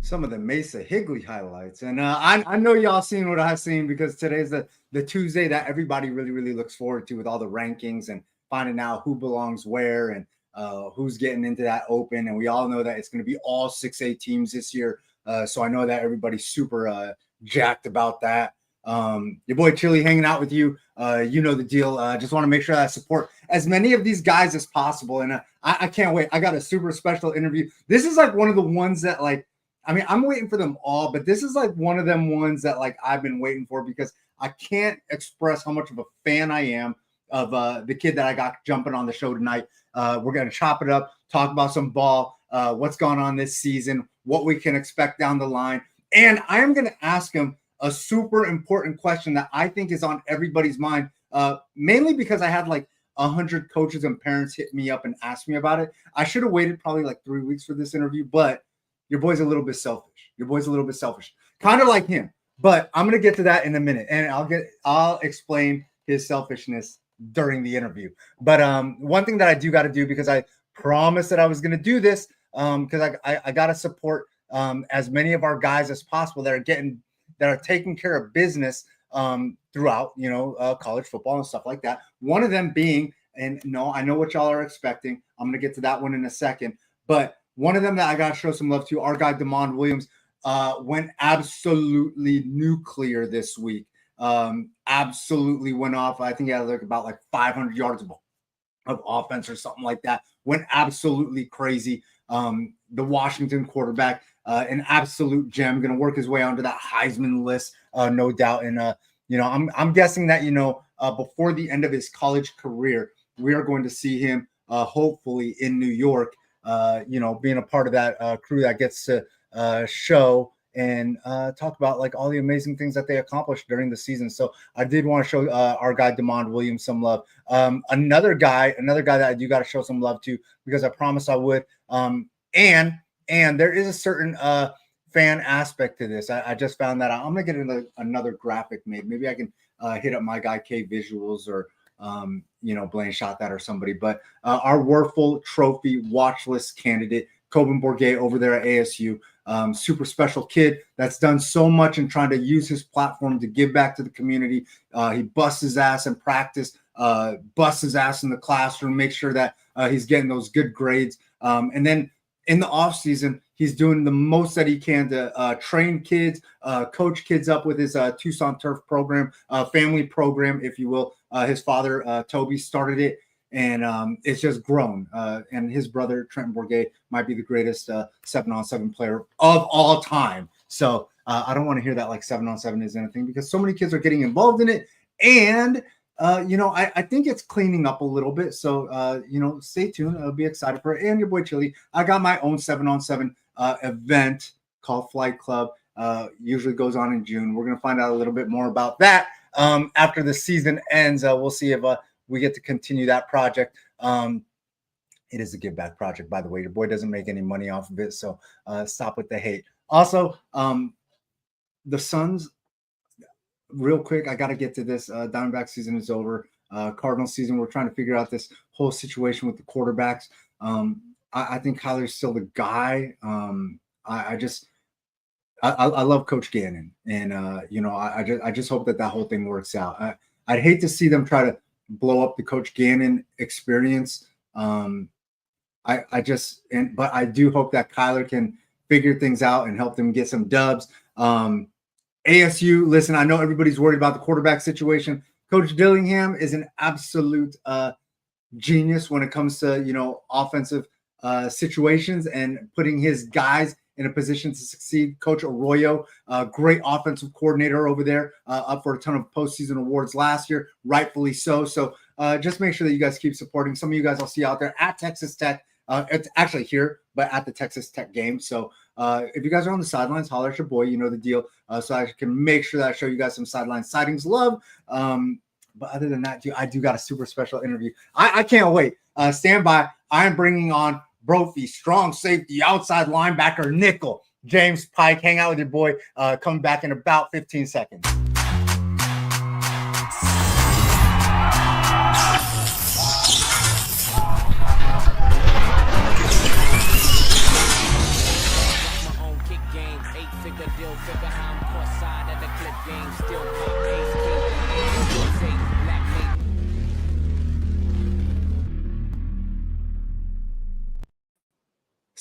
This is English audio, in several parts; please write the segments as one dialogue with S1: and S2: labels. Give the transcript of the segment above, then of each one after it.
S1: Some of the Mesa Higley highlights. And I know y'all seen what I've seen because today's the Tuesday that everybody really looks forward to with all the rankings and finding out who belongs where and who's getting into that open. And we all know that it's going to be all 6A teams this year. So I know that everybody's super jacked about that. Your boy Chili hanging out with you. You know the deal. Just want to make sure that I support as many of these guys as possible. And I can't wait. I got a super special interview. This is like one of the ones that I'm waiting for them all, but this is like one of them ones that like I've been waiting for because I can't express how much of a fan I am of the kid that I got jumping on the show tonight. We're going to chop it up, talk about some ball, what's going on this season, what we can expect down the line. And I am going to ask him a super important question that I think is on everybody's mind, mainly because I had like 100 coaches and parents hit me up and ask me about it. I should have waited probably like 3 weeks for this interview, but your boy's a little bit selfish. Kind of like him. But I'm gonna get to that in a minute, and I'll explain his selfishness during the interview. But one thing that I do got to do, because I promised that I was gonna do this, because I gotta support as many of our guys as possible that are taking care of business throughout college football and stuff like that. One of them being, and no, I know what y'all are expecting. I'm gonna get to that one in a second, but one of them that I got to show some love to, our guy, Demond Williams, went absolutely nuclear this week. Absolutely went off. I think he had about 500 yards of offense or something like that. Went absolutely crazy. The Washington quarterback, an absolute gem, going to work his way onto that Heisman list, no doubt. And, I'm guessing that, before the end of his college career, we are going to see him hopefully in New York. Being a part of that crew that gets to show and talk about like all the amazing things that they accomplished during the season. So I did want to show our guy Demond Williams some love. Another guy that I do got to show some love to because I promised I would. And there is a certain fan aspect to this. I just found that I'm gonna get another graphic made. Maybe I can hit up my guy K Visuals or Blaine shot that or somebody, but our Wuerffel Trophy watch list candidate, Coben Bourget over there at ASU, super special kid that's done so much in trying to use his platform to give back to the community. He busts his ass in practice, busts his ass in the classroom, make sure that he's getting those good grades. And then in the off season, he's doing the most that he can to train kids, coach kids up with his Tucson Turf program, family program, if you will. His father, Toby, started it, and it's just grown. And his brother, Trenton Bourget, might be the greatest 7-on-7 player of all time. So I don't want to hear that like 7-on-7 is anything because so many kids are getting involved in it. And I think it's cleaning up a little bit. So, stay tuned. I'll be excited for it. And your boy Chili, I got my own 7-on-7 event called Flight Club. Usually goes on in June. We're going to find out a little bit more about that after the season ends. We'll see if we get to continue that project. It is a give back project, by the way. Your boy doesn't make any money off of it. So stop with the hate. Also, the Suns, real quick, I got to get to this. Diamondback season is over. Cardinal season, we're trying to figure out this whole situation with the quarterbacks. I think Kyler's still the guy. I love Coach Gannon, and I just hope that whole thing works out. I'd hate to see them try to blow up the Coach Gannon experience. But I do hope that Kyler can figure things out and help them get some dubs. ASU, listen, I know everybody's worried about the quarterback situation. Coach Dillingham is an absolute genius when it comes to, offensive situations and putting his guys in a position to succeed. Coach Arroyo, great offensive coordinator over there, up for a ton of postseason awards last year, rightfully so. So just make sure that you guys keep supporting. Some of you guys I'll see out there at Texas Tech. It's actually here, but at the Texas Tech game. So if you guys are on the sidelines, holler at your boy. You know the deal. So I can make sure that I show you guys some sideline sightings love. But other than that, I do got a super special interview. I can't wait. Stand by. I'm bringing on Brophy, strong safety, outside linebacker, nickel, James Pike. Hang out with your boy. Coming back in about 15 seconds.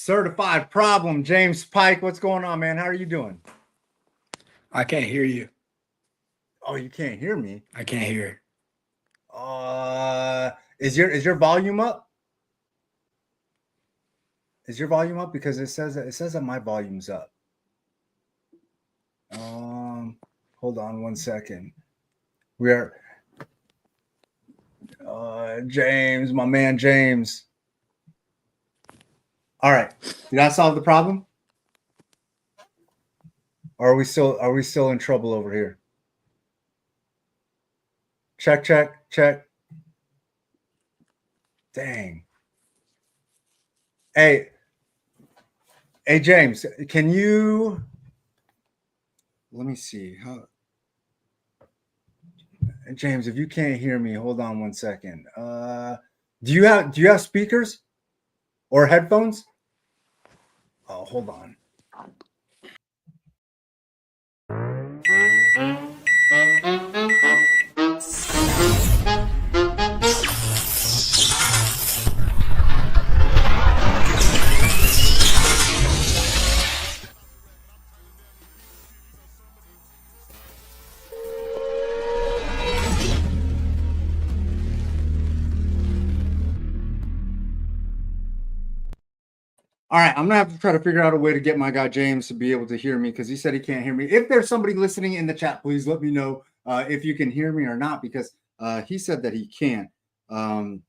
S1: certified problem. James Pike, what's going on, man? How are you doing?
S2: I can't hear you.
S1: Oh, you can't hear me?
S2: I can't hear.
S1: Is your volume up? Is your volume up? Because it says that my volume's up. Hold on one second. We are James, my man James. All right. Did I solve the problem? Or are we still in trouble over here? Check. Dang. Hey, James, can you let me see how James, if you can't hear me, hold on one second. Do you have speakers or headphones? Oh, hold on. All right, I'm gonna have to try to figure out a way to get my guy James to be able to hear me because he said he can't hear me. If there's somebody listening in the chat, please let me know if you can hear me or not because he said that he can't. Hold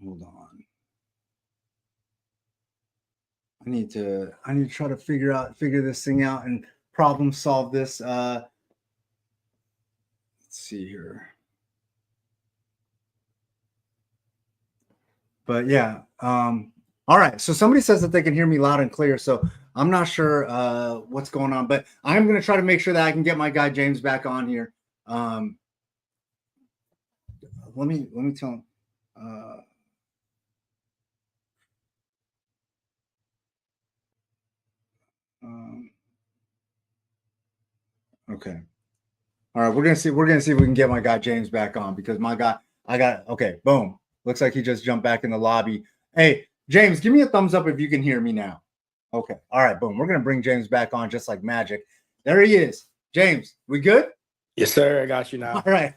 S1: on. I need to try to figure this thing out and problem solve this. Let's see here. But yeah, all right. So somebody says that they can hear me loud and clear. So I'm not sure what's going on, but I'm going to try to make sure that I can get my guy James back on here. Let me tell him. Okay. All right. We're gonna see if we can get my guy James back on because okay. Boom. Looks like he just jumped back in the lobby. Hey, James, give me a thumbs up if you can hear me now. Okay. All right. Boom. We're going to bring James back on just like magic. There he is. James, we good?
S2: Yes, sir. I got you now.
S1: All right.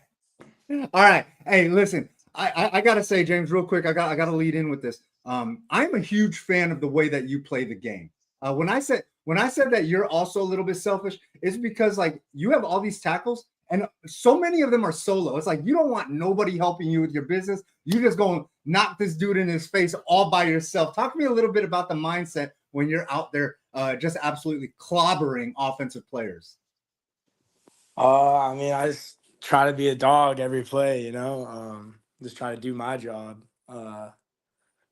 S1: All right. Hey, listen, I got to say, James, real quick, I got to lead in with this. I'm a huge fan of the way that you play the game. When I said that you're also a little bit selfish, it's because like you have all these tackles and so many of them are solo. It's like you don't want nobody helping you with your business. You just go knock this dude in his face all by yourself. Talk to me a little bit about the mindset when you're out there just absolutely clobbering offensive players.
S2: I mean, I just try to be a dog every play, just try to do my job. A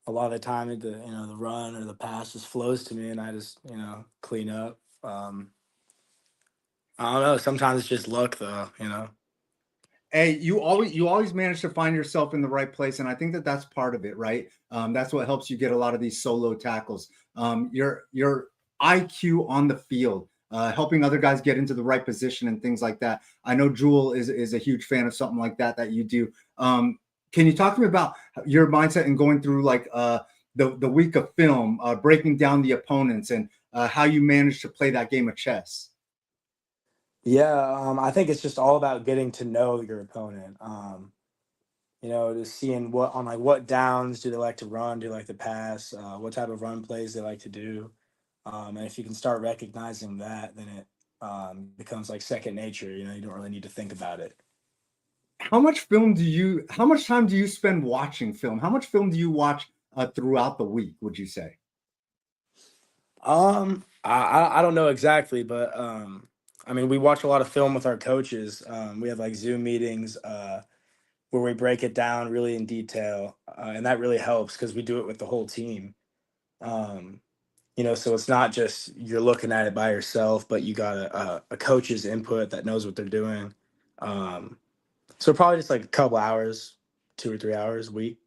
S2: lot of the time, the run or the pass just flows to me, and I just clean up. I don't know. Sometimes it's just luck, though.
S1: Hey, you always manage to find yourself in the right place, and I think that that's part of it, right? That's what helps you get a lot of these solo tackles. Your IQ on the field, helping other guys get into the right position and things like that. I know Jewel is a huge fan of something like that you do. Can you talk to me about your mindset and going through like the week of film, breaking down the opponents, and how you manage to play that game of chess?
S2: Yeah, I think it's just all about getting to know your opponent. Just seeing what downs do they like to run, do they like to pass, what type of run plays they like to do. And if you can start recognizing that, then it becomes like second nature. You don't really need to think about it.
S1: How much time do you spend watching film? How much film do you watch throughout the week, would you say?
S2: I don't know exactly, but I mean, we watch a lot of film with our coaches. We have like Zoom meetings where we break it down really in detail, and that really helps because we do it with the whole team. Um, so it's not just you're looking at it by yourself, but you got a coach's input that knows what they're doing. So probably just like a couple hours, 2 or 3 hours a week.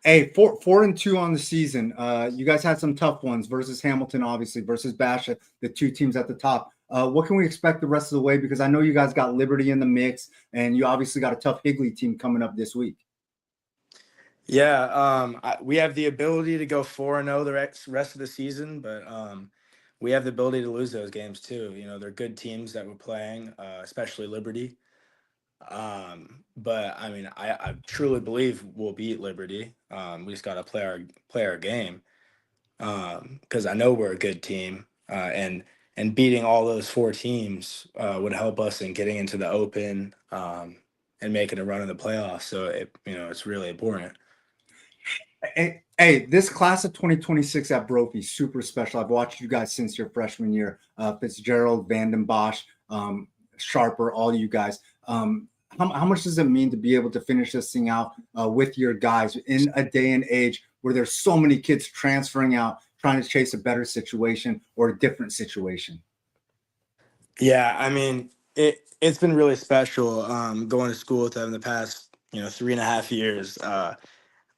S1: Hey, 4-2 on the season. You guys had some tough ones versus Hamilton, obviously, versus Basha, the two teams at the top. What can we expect the rest of the way? Because I know you guys got Liberty in the mix, and you obviously got a tough Higley team coming up this week.
S2: Yeah, we have the ability to go 4-0 the rest of the season, but we have the ability to lose those games too. You know, they're good teams that we're playing, especially Liberty. But I mean, I truly believe we'll beat Liberty. We just got to play our game, because I know we're a good team, and beating all those four teams would help us in getting into the Open, and making a run in the playoffs. So it's really important.
S1: Hey, this class of 2026 at Brophy super special. I've watched you guys since your freshman year. Fitzgerald, Vanden Bosch, Sharper, all you guys. How much does it mean to be able to finish this thing out with your guys in a day and age where there's so many kids transferring out, trying to chase a better situation or a different situation?
S2: Yeah, I mean, it's been really special, going to school with them the past 3.5 years.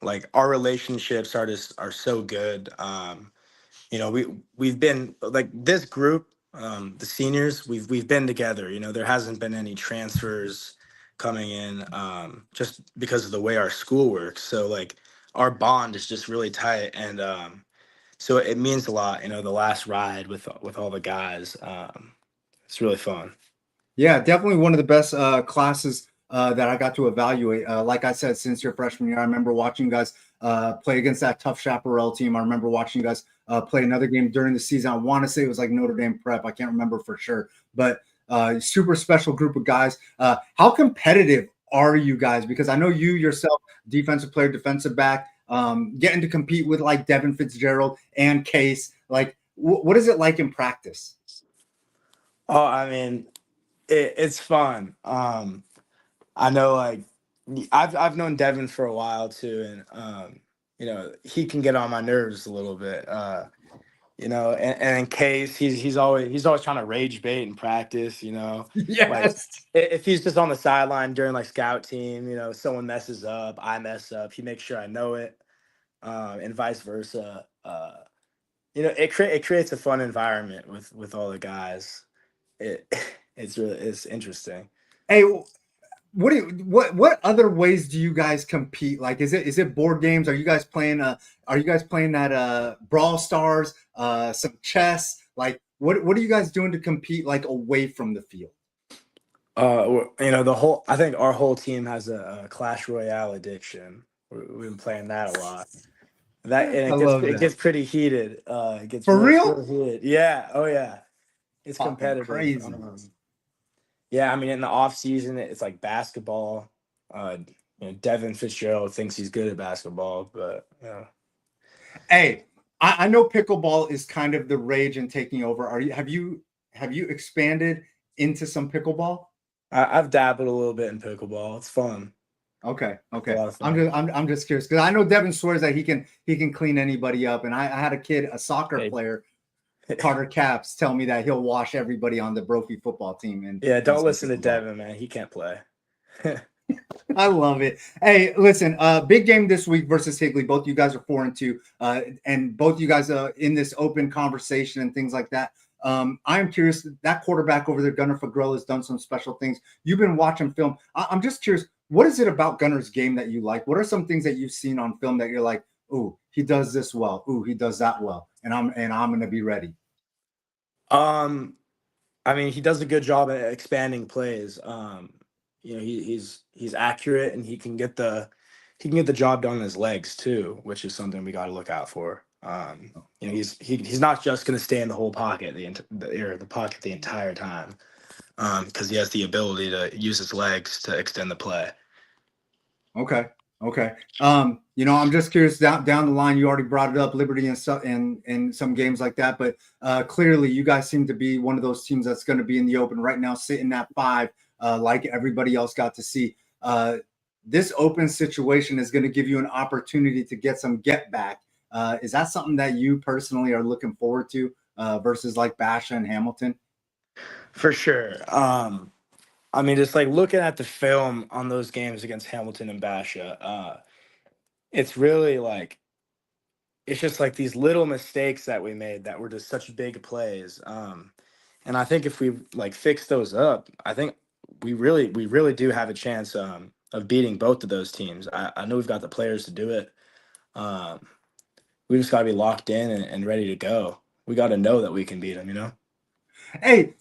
S2: Like, our relationships are so good. We've been like this group, the seniors. We've been together. There hasn't been any transfers coming in, just because of the way our school works. So, like, our bond is just really tight, and so it means a lot. The last ride with all the guys. It's really fun.
S1: Yeah, definitely one of the best classes that I got to evaluate. Like I said, since your freshman year, I remember watching you guys play against that tough Chaparral team. I remember watching you guys play another game during the season. I want to say it was like Notre Dame Prep. I can't remember for sure, but super special group of guys. How competitive are you guys? Because I know you yourself, defensive player, defensive back, getting to compete with like Devin Fitzgerald and Case. Like, what is it like in practice?
S2: Oh, I mean, it's fun. I know, like, I've known Devin for a while too, and he can get on my nerves a little bit. And in Case, he's always trying to rage bait in practice. Like,
S1: Yes.
S2: if he's just on the sideline during like scout team, someone messes up, I mess up, he makes sure I know it, and vice versa. It creates a fun environment with all the guys. It it's interesting.
S1: Hey, what other ways do you guys compete? Like, is it board games? Are you guys playing that Brawl Stars, some chess? Like, what are you guys doing to compete like away from the field?
S2: I think our whole team has a Clash Royale addiction. We've been playing that a lot. That and
S1: I
S2: it gets
S1: love
S2: it
S1: that.
S2: gets pretty heated. It gets
S1: For
S2: real
S1: real?
S2: heated. Yeah. Oh yeah. It's
S1: Talking
S2: competitive.
S1: crazy.
S2: Yeah. I mean, in the off season, it's like basketball. Uh, Devin Fitzgerald thinks he's good at basketball, but yeah.
S1: Hey, I know pickleball is kind of the rage and taking over. Have you expanded into some pickleball?
S2: I've dabbled a little bit in pickleball. It's fun.
S1: Okay,
S2: It's a
S1: okay.
S2: lot of
S1: I'm
S2: fun.
S1: just I'm just curious because I know Devin swears that he can clean anybody up, and I had a kid, a soccer
S2: Hey.
S1: player, Carter Caps, tell me that he'll wash everybody on the Brophy football team
S2: Yeah.
S1: in
S2: Don't
S1: some
S2: listen to
S1: pickleball.
S2: Devin, man. He can't play.
S1: I love it. Hey, listen, big game this week versus Higley. Both you guys are 4-2, and both you guys in this open conversation and things like that. I am curious. That quarterback over there, Gunnar Fagrill, has done some special things. You've been watching film. I'm just curious. What is it about Gunnar's game that you like? What are some things that you've seen on film that you're like, "Ooh, he does this well. Ooh, he does that well," and I'm going to be ready.
S2: um, I mean, he does a good job at expanding plays. He's accurate, and he can get the job done on his legs too, which is something we got to look out for. He's not just going to stay in the whole pocket the pocket the entire time, because he has the ability to use his legs to extend the play.
S1: Okay. Okay. I'm just curious down the line. You already brought it up, Liberty and stuff, and some games like that. But clearly, you guys seem to be one of those teams that's going to be in the open right now, sitting at 5, like everybody else got to see. This open situation is going to give you an opportunity to get some get back. Is that something that you personally are looking forward to versus like Basha and Hamilton?
S2: For sure. I mean, just like looking at the film on those games against Hamilton and Basha, it's really like it's just like these little mistakes that we made that were just such big plays. And I think if we like fix those up, I think we really do have a chance, of beating both of those teams. I know we've got the players to do it. Um, we just got to be locked in and ready to go. We got to know that we can beat them, you know?
S1: Hey,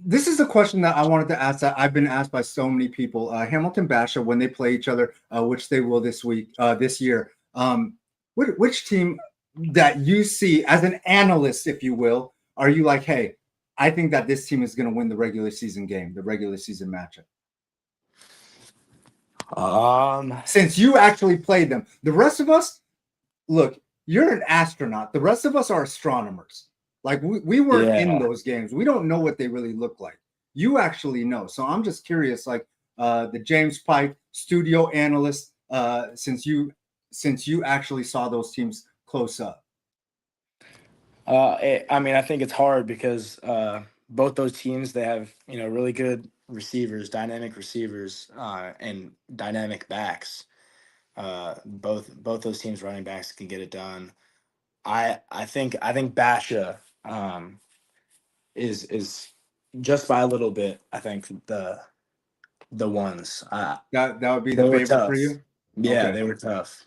S1: this is a question that I wanted to ask that I've been asked by so many people. Hamilton Basha, when they play each other, which they will this year, which team that you see as an analyst, if you will, are you like, hey, I think that this team is going to win the regular season game, the regular season matchup? Since you actually played them, the rest of us, look, you're an astronaut. The rest of us are astronomers. Like we weren't in those games. We don't know what they really look like. You actually know. So I'm just curious, like the James Pike studio analyst, since you actually saw those teams close up.
S2: I mean, I think it's hard because both those teams, they have, really good receivers, dynamic receivers, and dynamic backs. Both those teams running backs can get it done. I think Basha is just by a little bit. I think the ones
S1: That would be the favorite for you.
S2: Yeah,
S1: okay.
S2: They were tough.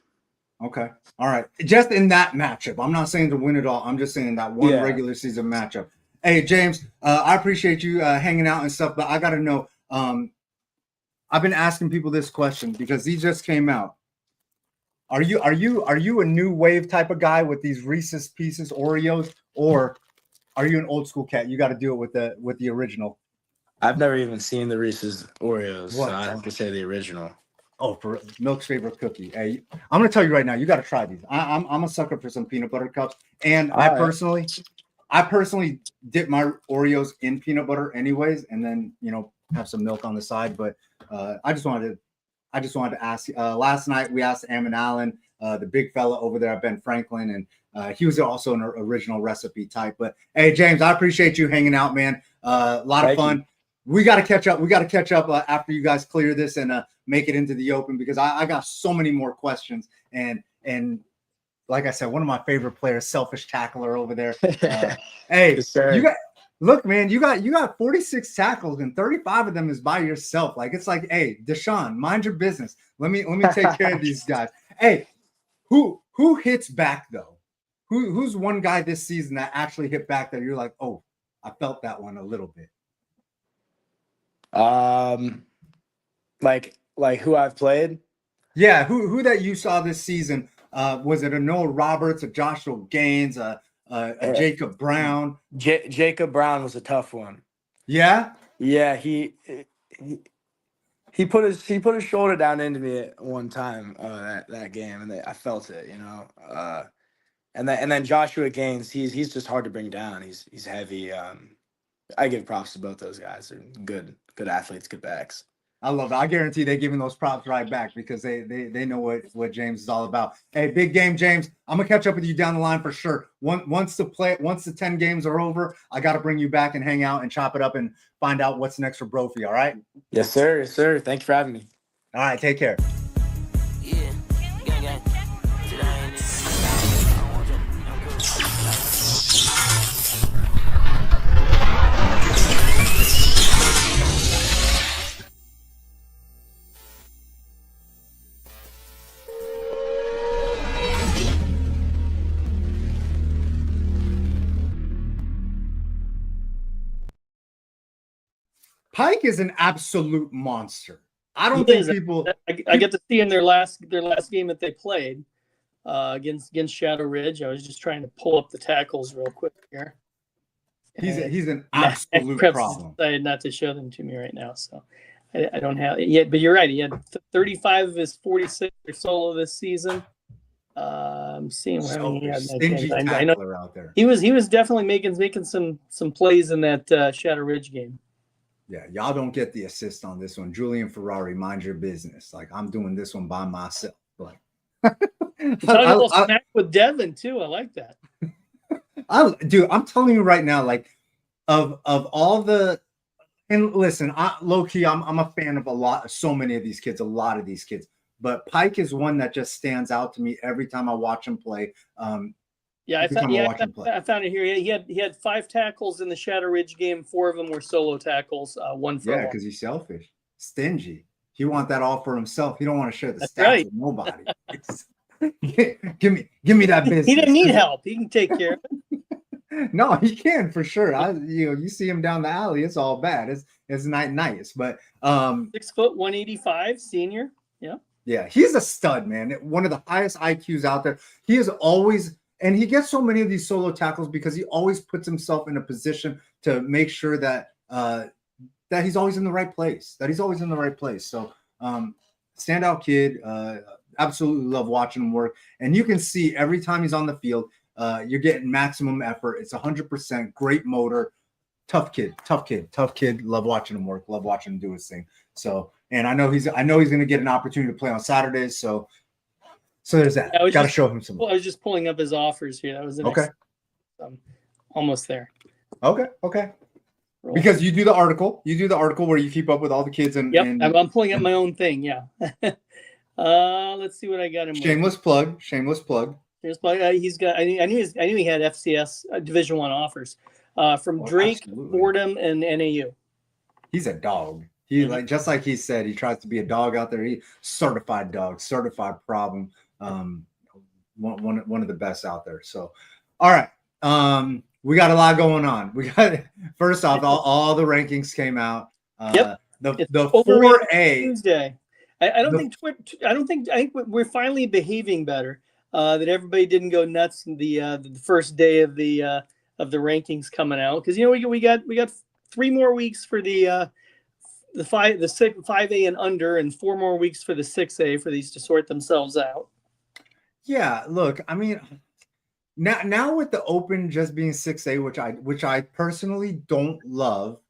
S1: Okay, all right. Just in that matchup, I'm not saying to win it all. I'm just saying that one regular season matchup. Hey, James, I appreciate you hanging out and stuff, but I got to know. I've been asking people this question because these just came out. Are you a new wave type of guy with these Reese's Pieces Oreos, or are you an old school cat? You got to do it with the original.
S2: I've never even seen the Reese's Oreos,
S1: what?
S2: So I have to say the original.
S1: Oh, for Milk's favorite cookie. Hey, I'm gonna tell you right now, you got to try these. I'm a sucker for some peanut butter cups, and I personally dip my Oreos in peanut butter, anyways, and then have some milk on the side. But I just wanted to ask. Last night we asked Ammon Allen, the big fella over there at Ben Franklin, and he was also an original recipe type. But hey, James, I appreciate you hanging out, man. A lot of fun. We got to catch up. After you guys clear this and make it into the open, because I got so many more questions. And like I said, one of my favorite players, selfish tackler over there. Hey, look, man, you got 46 tackles and 35 of them is by yourself. Like, it's like, hey, Deshaun, mind your business. Let me take care of these guys. Hey, who hits back though? Who's one guy this season that actually hit back that you're like, oh, I felt that one a little bit?
S2: Like who I've played?
S1: Yeah, who that you saw this season? Was it a Noah Roberts, a Joshua Gaines, a Jacob Brown?
S2: Jacob Brown was a tough one.
S1: Yeah,
S2: he put his shoulder down into me at one time that game, and I felt it, and then Joshua Gaines, he's just hard to bring down. He's heavy. I give props to both those guys. They're good athletes, good backs.
S1: I love it. I guarantee they're giving those props right back because they know what James is all about. Hey, big game, James. I'm gonna catch up with you down the line for sure. Once the 10 games are over, I got to bring you back and hang out and chop it up and find out what's next for Brophy. All right?
S2: Yes, sir. Yes, sir. Thank you for having me.
S1: All right. Take care. Pike is an absolute monster. I don't think people.
S3: I get to see in their last game that they played against Shadow Ridge. I was just trying to pull up the tackles real quick here.
S1: He's an absolute problem.
S3: Decided not to show them to me right now, so I don't have it yet. But you're right. He had 35 of his 46 solo this season. I'm seeing where he had
S1: stingy tackler out there.
S3: He was definitely making some plays in that Shadow Ridge game.
S1: Yeah, y'all don't get the assist on this one. Julian Ferrari, mind your business. Like, I'm doing this one by myself. Like,
S3: I with Devin too. I like that.
S1: Dude, I'm telling you right now, like, of all the, and listen, low key, I'm a fan of so many of these kids, a lot of these kids. But Pike is one that just stands out to me every time I watch him play.
S3: I found it here. He had 5 tackles in the Shadow Ridge game. 4 of them were solo tackles. One for
S1: because he's selfish, stingy. He want that all for himself. He don't want to share the
S3: That's
S1: stats
S3: right.
S1: with nobody. give me that business.
S3: He didn't need help. He can take care of it.
S1: No, he can for sure. You see him down the alley, it's all bad. It's nice. But
S3: 6 foot 185 senior. Yeah.
S1: yeah, he's a stud, man. One of the highest IQs out there. He is always, and he gets so many of these solo tackles because he always puts himself in a position to make sure that that he's always in the right place. So standout kid. Absolutely love watching him work. And you can see every time he's on the field, you're getting maximum effort. It's 100%. Great motor. Tough kid. Love watching him work. Love watching him do his thing. So, and I know he's going to get an opportunity to play on Saturdays. So there's that. Got to show him some.
S3: Well, I was just pulling up his offers here. That was the
S1: okay.
S3: Almost there.
S1: Okay. Because you do the article where you keep up with all the kids and.
S3: Yep, I'm pulling up my own thing. Yeah. Let's see what I got him.
S1: Shameless plug.
S3: He's got. I knew he had FCS Division I offers from Drake,
S1: absolutely.
S3: Fordham, and NAU.
S1: He's a dog. He just like he said, he tries to be a dog out there. He certified dog, certified problem. One of the best out there. So, all right. We got a lot going on. We got first off, all the rankings came out.
S3: Yep.
S1: The 4A
S3: Tuesday. I think we're finally behaving better. That everybody didn't go nuts the first day of the rankings coming out, because we got 3 more weeks for the 5A and under, and 4 more weeks for the 6A for these to sort themselves out.
S1: Yeah, look, I mean, now with the Open just being 6A, which I personally don't love.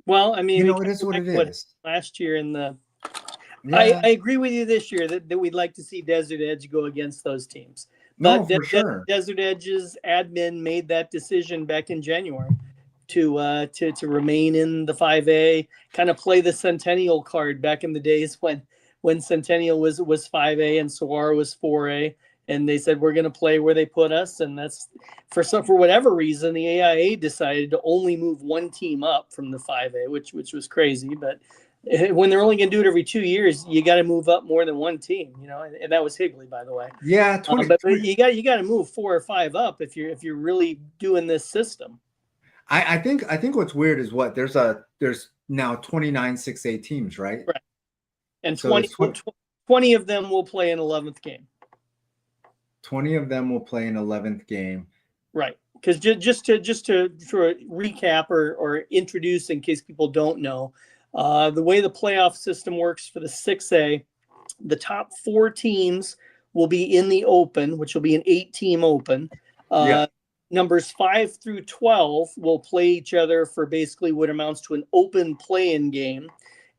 S3: Well, I mean,
S1: it is what it is.
S3: Last year I agree with you this year that we'd like to see Desert Edge go against those teams. But
S1: for sure.
S3: Desert Edge's admin made that decision back in January to remain in the 5A, kind of play the Centennial card back in the days when Centennial was 5A and Saguaro was 4A. And they said, we're going to play where they put us. And that's for whatever reason, the AIA decided to only move 1 team up from the 5A, which was crazy. But when they're only going to do it every 2 years, you got to move up more than 1 team, and that was Higley, by the way.
S1: Yeah.
S3: But you got to move 4 or 5 up if you're really doing this system.
S1: I think what's weird is there's now 29 6A teams, right?
S3: Right. And
S1: so
S3: 20 of them will play an 11th game.
S1: 20 of them will play an 11th game.
S3: Right. Because just to recap or introduce, in case people don't know, the way the playoff system works for the 6A, the top 4 teams will be in the Open, which will be an 8-team Open. Numbers 5 through 12 will play each other for basically what amounts to an open play-in game.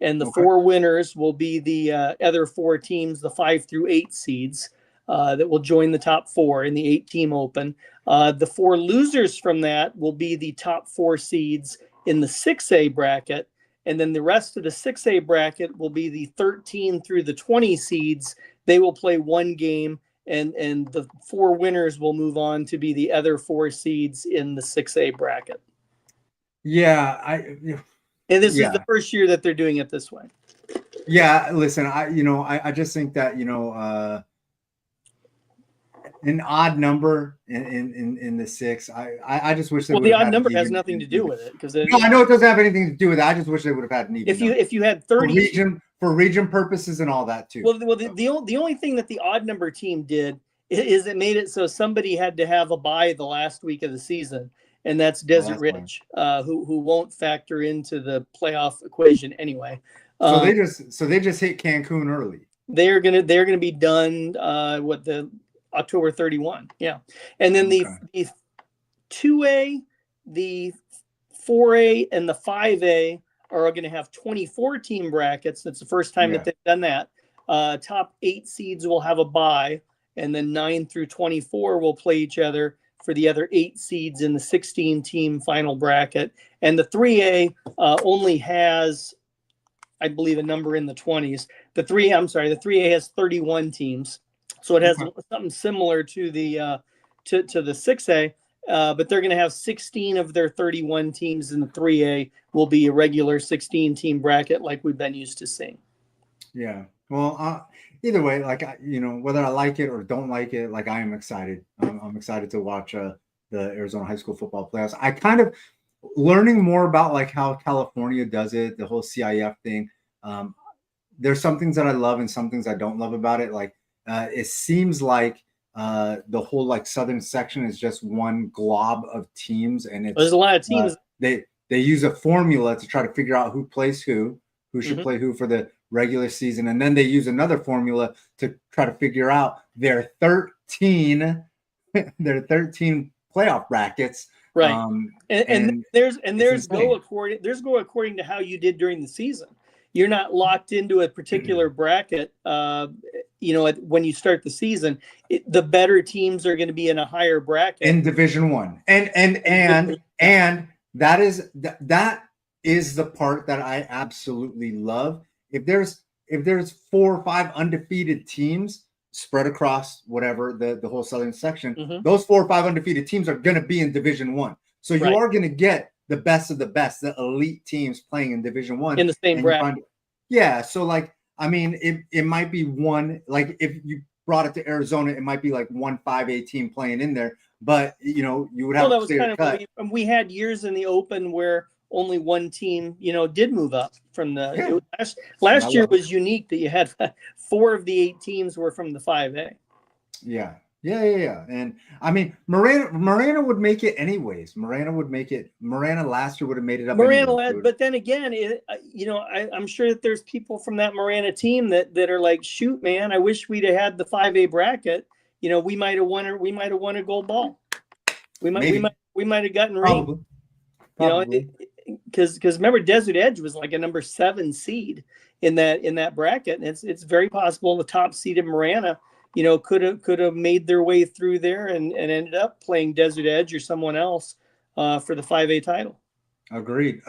S3: And the 4 winners will be the other 4 teams, the 5 through 8 seeds. That will join the top 4 in the 8-team Open. The 4 losers from that will be the top 4 seeds in the 6A bracket. And then the rest of the 6A bracket will be the 13 through the 20 seeds. They will play 1 game, and the 4 winners will move on to be the other 4 seeds in the 6A bracket.
S1: Yeah.
S3: And this is the first year that they're doing it this way.
S1: Yeah. Listen, I just think that, an odd number in the 6. I just wish.
S3: The odd number has nothing to do with it, because
S1: no, I know it doesn't have anything to do with it. I just wish they would have had an even.
S3: If you had 30
S1: for region purposes and all that too.
S3: Well, the only thing that the odd number team did is it made it so somebody had to have a bye the last week of the season, and that's Desert Ridge, who won't factor into the playoff equation anyway.
S1: So they just hit Cancun early.
S3: They're gonna be done the October 31. Yeah. And then the 2A, the 4A, and the 5A are going to have 24 team brackets. It's the first time that they've done that. Top 8 seeds will have a bye, and then 9 through 24 will play each other for the other 8 seeds in the 16 team final bracket. And the 3A only has, I believe, a number in the 20s. The 3A has 31 teams. So it has something similar to the 6A, but they're going to have 16 of their 31 teams in the 3A will be a regular 16 team bracket like we've been used to seeing.
S1: Yeah. Well, either way, like, whether I like it or don't like it, like, I am excited. I'm excited to watch the Arizona high school football playoffs. I kind of learning more about like how California does it, the whole CIF thing. There's some things that I love and some things I don't love about it. Like, it seems like the whole like southern section is just one glob of teams, and
S3: There's a lot of teams.
S1: They use a formula to try to figure out who plays who should play who for the regular season, and then they use another formula to try to figure out their 13 playoff brackets.
S3: Right. And there's go according to how you did during the season. You're not locked into a particular bracket. When you start the season, the better teams are going to be in a higher bracket
S1: in Division I, and that is the part that I absolutely love. If there's 4 or 5 undefeated teams spread across whatever the whole southern section, those 4 or 5 undefeated teams are going to be in Division I. So you are going to get the best of the best, the elite teams playing in Division I
S3: in the same bracket.
S1: Yeah, so like, I mean, it might be one, like if you brought it to Arizona, it might be like 1 5A team playing in there, but you would have
S3: that was kind of we had years in the Open where only one team, did move up from the last year was unique that you had 4 of the 8 teams were from the 5A.
S1: Yeah. And I mean, Marana would make it anyways. Marana last year would have made it up.
S3: But then again, I'm sure that there's people from that Marana team that are like, shoot, man, I wish we'd have had the 5A bracket. We might have won a gold ball. We might have gotten ring. Because remember, Desert Edge was like a number 7 seed in that bracket, and it's very possible the top seed of Marana, could have made their way through there and ended up playing Desert Edge or someone else for the 5A title.
S1: Agreed.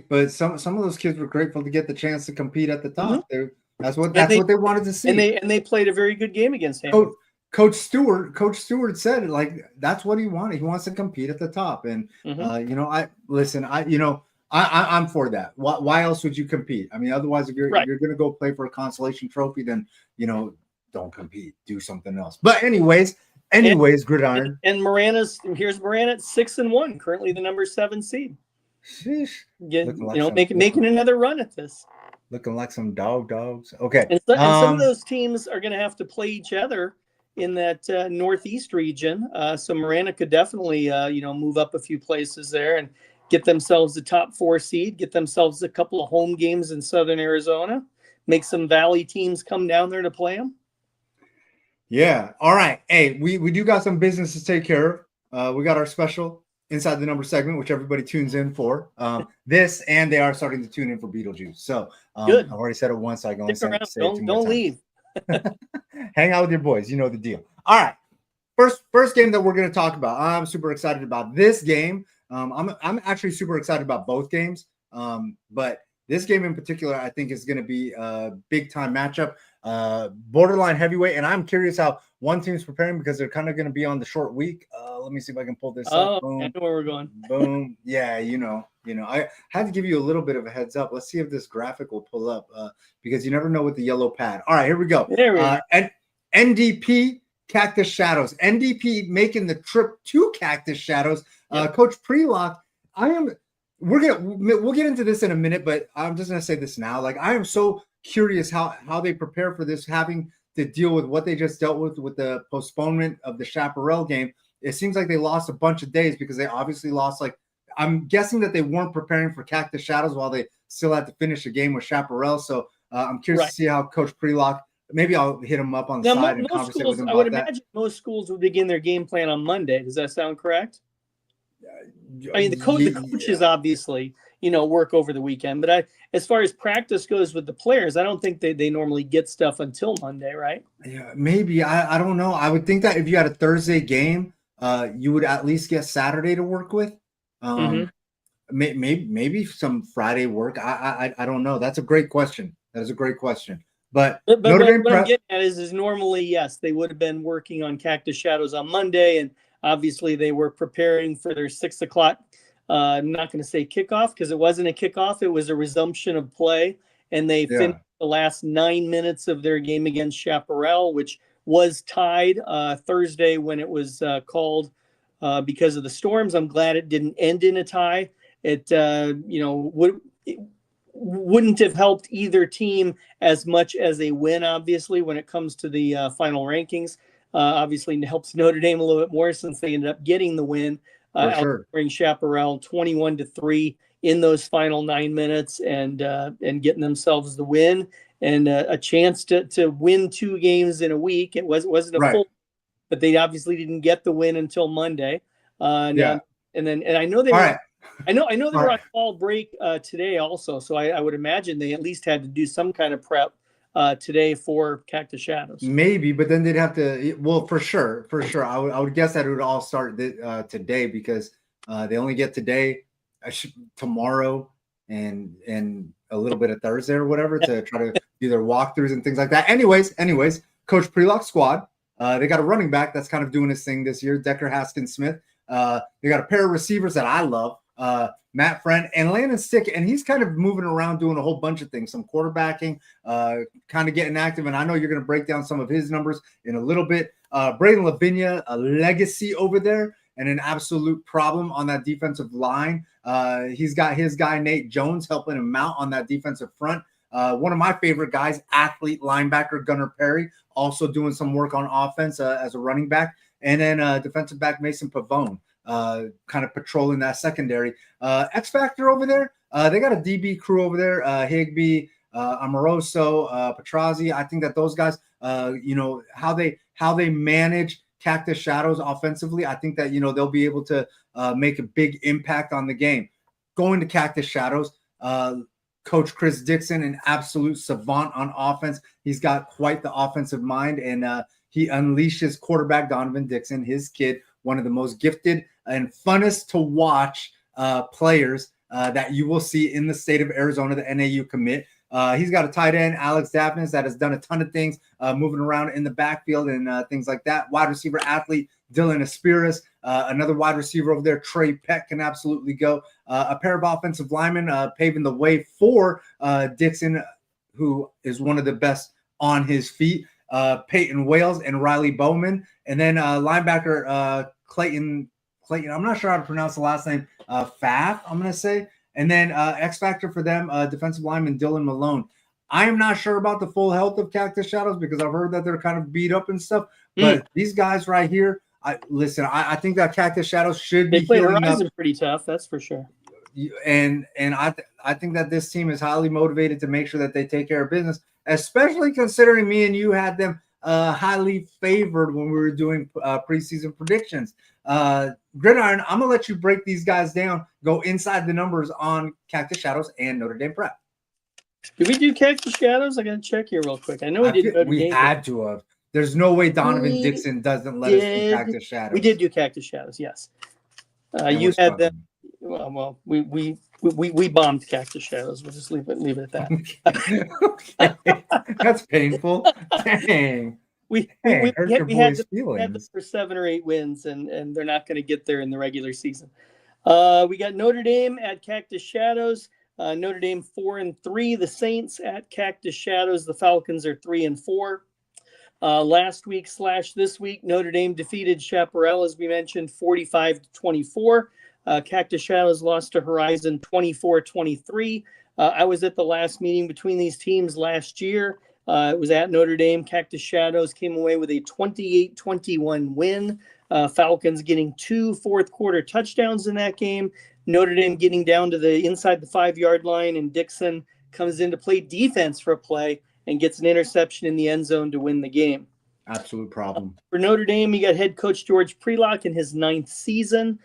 S1: But some of those kids were grateful to get the chance to compete at the top. That's what they wanted to see, and
S3: they played a very good game against him.
S1: Coach Stewart said, like, that's what he wanted. He wants to compete at the top. And, I'm for that. Why else would you compete? I mean, otherwise, if you're going to go play for a consolation trophy, then, don't compete, do something else. But anyways, Gridiron.
S3: And here's Marana at 6-1, currently the number 7 seed.
S1: Sheesh.
S3: Making another run at this.
S1: Looking like some dogs. Okay.
S3: And some of those teams are going to have to play each other in that northeast region. So Marana could definitely, move up a few places there and get themselves a top 4 seed, get themselves a couple of home games in Southern Arizona, make some Valley teams come down there to play them.
S1: Yeah. All right. Hey, we do got some business to take care of. We got our special Inside the Number segment, which everybody tunes in for. This, and they are starting to tune in for Beetlejuice. So
S3: good.
S1: I've already said it once. I can only say it 2 more
S3: Don't leave.
S1: Hang out with your boys. You know the deal. All right. First game that we're going to talk about. I'm super excited about this game. I'm actually super excited about both games. But this game in particular, I think, is going to be a big time matchup. Borderline heavyweight, and I'm curious how one team's preparing because they're kind of going to be on the short week. Let me see if I can pull this up. Boom,
S3: I know where we're going.
S1: Boom. Yeah, I had to give you a little bit of a heads up. Let's see if this graphic will pull up because you never know with the yellow pad. All right, here we go.
S3: There we go.
S1: And NDP Cactus Shadows. NDP making the trip to Cactus Shadows. Yep. Coach Prelock, we'll get into this in a minute, but I'm just gonna say this now. Like, I am so curious how they prepare for this, having to deal with what they just dealt with the postponement of the Chaparral game. It seems like they lost a bunch of days because they obviously lost. Like, I'm guessing that they weren't preparing for Cactus Shadows while they still had to finish a game with Chaparral. So I'm curious to see how Coach Prelock. Maybe I'll hit him up on the side and conversate with him about that. I would imagine
S3: most schools would begin their game plan on Monday. Does that sound correct? I mean, the coaches obviously, work over the weekend, but as far as practice goes with the players, I don't think they normally get stuff until Monday, right?
S1: Yeah, maybe. I don't know. I would think that if you had a Thursday game, you would at least get Saturday to work with. Maybe some Friday work. I don't know. That's a great question. That is a great question. But
S3: Notre Dame what I'm getting at is normally, yes, they would have been working on Cactus Shadows on Monday, and Obviously, they were preparing for their 6 o'clock. I'm not going to say kickoff because it wasn't a kickoff. It was a resumption of play. And they
S1: Yeah.
S3: finished the last 9 minutes of their game against Chaparral, which was tied Thursday when it was called because of the storms. I'm glad it didn't end in a tie. It, wouldn't have helped either team as much as a win, obviously, when it comes to the final rankings. Obviously, it helps Notre Dame a little bit more since they ended up getting the win,
S1: For sure.
S3: outscoring Chaparral 21-3 in those final 9 minutes and getting themselves the win and a chance to win 2 games in a week. It wasn't a
S1: Right.
S3: full, but they obviously didn't get the win until Monday.
S1: Yeah.
S3: And I know they
S1: All
S3: were.
S1: right.
S3: I know they
S1: All
S3: were on
S1: right.
S3: fall break today also, so I would imagine they at least had to do some kind of prep today for Cactus Shadows.
S1: Maybe, but then they'd have to. Well, for sure. I would guess that it would all start today because they only get today, tomorrow, and a little bit of Thursday or whatever to try to do their walkthroughs and things like that. Anyways, Coach Prelock's squad. They got a running back that's kind of doing his thing this year, Decker Haskins Smith. They got a pair of receivers that I love, Matt Friend and Landon Stick, and he's kind of moving around doing a whole bunch of things, some quarterbacking, kind of getting active. And I know you're going to break down some of his numbers in a little bit. Braden Lavinia, a legacy over there and an absolute problem on that defensive line. He's got his guy, Nate Jones, helping him out on that defensive front. One of my favorite guys, athlete linebacker Gunnar Perry, also doing some work on offense as a running back. And then defensive back Mason Pavone, kind of patrolling that secondary. X Factor over there, they got a DB crew over there, Higbee, Amoroso, Petrazi. I think that those guys, how they manage Cactus Shadows offensively, I think that, they'll be able to make a big impact on the game. Going to Cactus Shadows, Coach Chris Dixon, an absolute savant on offense. He's got quite the offensive mind, and he unleashes quarterback Donovan Dixon, his kid, one of the most gifted and funnest to watch players that you will see in the state of Arizona, the NAU commit. He's got a tight end, Alex Daphnis, that has done a ton of things, moving around in the backfield and things like that. Wide receiver athlete, Dylan Aspiris, another wide receiver over there, Trey Peck, can absolutely go. A pair of offensive linemen paving the way for Dixon, who is one of the best on his feet. Peyton Wales and Riley Bowman. And then linebacker Clayton, I'm not sure how to pronounce the last name, Faf, I'm going to say. And then X Factor for them, defensive lineman Dylan Malone. I am not sure about the full health of Cactus Shadows because I've heard that they're kind of beat up and stuff. But these guys right here, I think that Cactus Shadows should be
S3: played
S1: healing
S3: Horizon
S1: up.
S3: pretty tough, that's for sure.
S1: And I think that this team is highly motivated to make sure that they take care of business, especially considering me and you had them highly favored when we were doing preseason predictions. Gridiron, I'm gonna let you break these guys down, go inside the numbers on Cactus Shadows and Notre Dame Prep.
S3: Did we do Cactus Shadows? I gotta check here real quick. I know we did.
S1: We had to have. There's no way Donovan Dixon doesn't let us do Cactus Shadows.
S3: We did do Cactus Shadows, yes. You had them. Well, we bombed Cactus Shadows. We'll just leave it at that.
S1: Okay. That's painful. Dang.
S3: We
S1: had
S3: them for 7 or 8 wins, and they're not going to get there in the regular season. We got Notre Dame at Cactus Shadows. Notre Dame 4-3. The Saints at Cactus Shadows. The Falcons are 3-4. Last week / this week, Notre Dame defeated Chaparral, as we mentioned, 45-24. Cactus Shadows lost to Horizon 24-23. I was at the last meeting between these teams last year. It was at Notre Dame. Cactus Shadows came away with a 28-21 win. Falcons getting 2 fourth-quarter touchdowns in that game. Notre Dame getting down to the inside the 5-yard line, and Dixon comes in to play defense for a play and gets an interception in the end zone to win the game.
S1: Absolute problem. For
S3: Notre Dame, you got head coach George Prelock in his 9th season.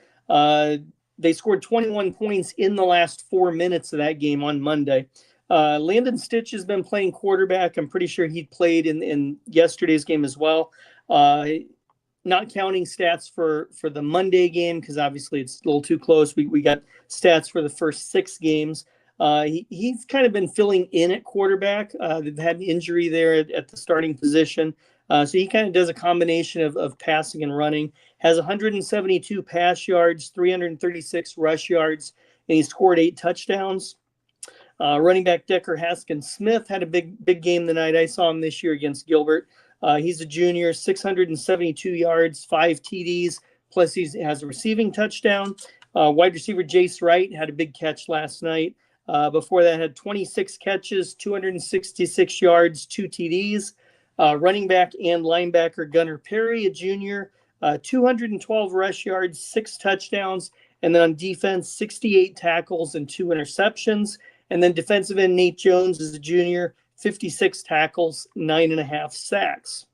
S3: They scored 21 points in the last 4 minutes of that game on Monday. Landon Stitch has been playing quarterback. I'm pretty sure he played in yesterday's game as well. Not counting stats for the Monday game because obviously it's a little too close. We got stats for the first 6 games. He's kind of been filling in at quarterback. They've had an injury there at the starting position. So he kind of does a combination of passing and running. Has 172 pass yards, 336 rush yards, and he scored 8 touchdowns. Running back Decker Haskins Smith had a big game the night I saw him this year against Gilbert. He's a junior, 672 yards, 5 TDs, plus he has a receiving touchdown. Wide receiver Jace Wright had a big catch last night. Before that, had 26 catches, 266 yards, 2 TDs. Running back and linebacker Gunnar Perry, a junior, 212 rush yards, 6 touchdowns. And then on defense, 68 tackles and 2 interceptions. And then defensive end Nate Jones is a junior, 56 tackles, 9.5 sacks.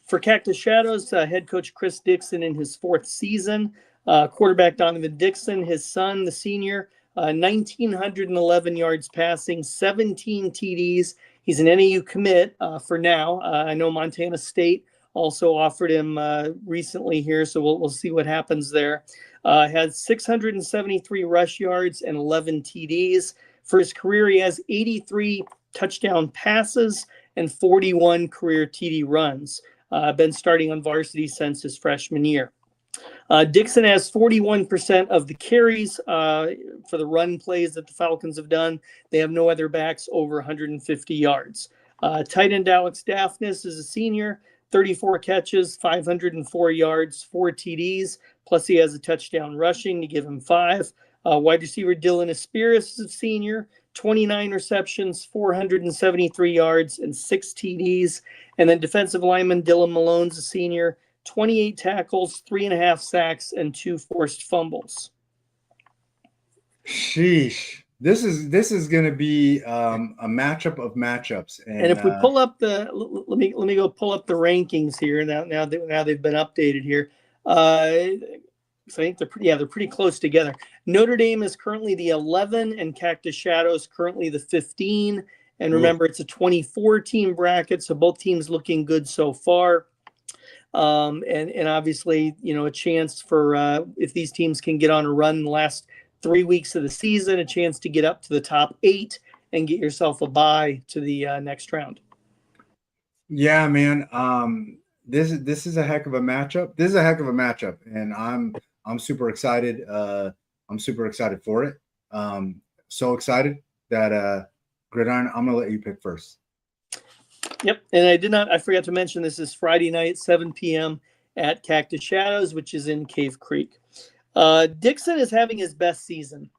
S3: For Cactus Shadows, head coach Chris Dixon in his 4th season. Quarterback Donovan Dixon, his son, the senior, 1,911 yards passing, 17 TDs. He's an NAU commit for now. I know Montana State also offered him recently here, so we'll see what happens there. Had 673 rush yards and 11 TDs. For his career, he has 83 touchdown passes and 41 career TD runs. Been starting on varsity since his freshman year. Dixon has 41% of the carries for the run plays that the Falcons have done. They have no other backs over 150 yards. Tight end Alex Daphnis is a senior, 34 catches, 504 yards, 4 TDs, plus he has a touchdown rushing to give him 5. Wide receiver Dylan Aspiris is a senior, 29 receptions, 473 yards, and 6 TDs. And then defensive lineman Dylan Malone's a senior, 28 tackles, 3.5 sacks, and 2 forced fumbles.
S1: Sheesh. This is going to be a matchup of matchups. And
S3: if we pull up let me go pull up the rankings here now they've been updated here. So I think they're pretty close together. Notre Dame is currently the 11, and Cactus Shadows currently the 15. And remember, it's a 24-team bracket, so both teams looking good so far. And obviously, a chance for if these teams can get on a run in the last 3 weeks of the season, a chance to get up to the top 8 and get yourself a bye to the next round.
S1: Yeah, man. This is a heck of a matchup. This is a heck of a matchup, and I'm super excited. I'm super excited for it. So excited that Gridiron, I'm gonna let you pick first.
S3: Yep, and I forgot to mention this is Friday night, 7 p.m. at Cactus Shadows, which is in Cave Creek. Dixon is having his best season.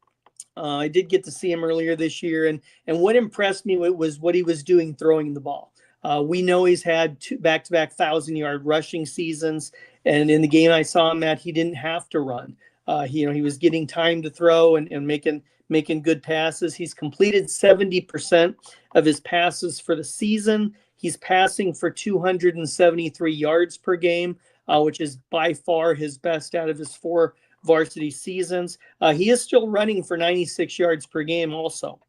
S3: I did get to see him earlier this year, and what impressed me was what he was doing throwing the ball. We know he's had 2 back-to-back 1,000-yard rushing seasons, and in the game I saw him at, he didn't have to run. He was getting time to throw and making good passes. He's completed 70% of his passes for the season. He's passing for 273 yards per game, which is by far his best out of his 4 varsity seasons. He is still running for 96 yards per game also.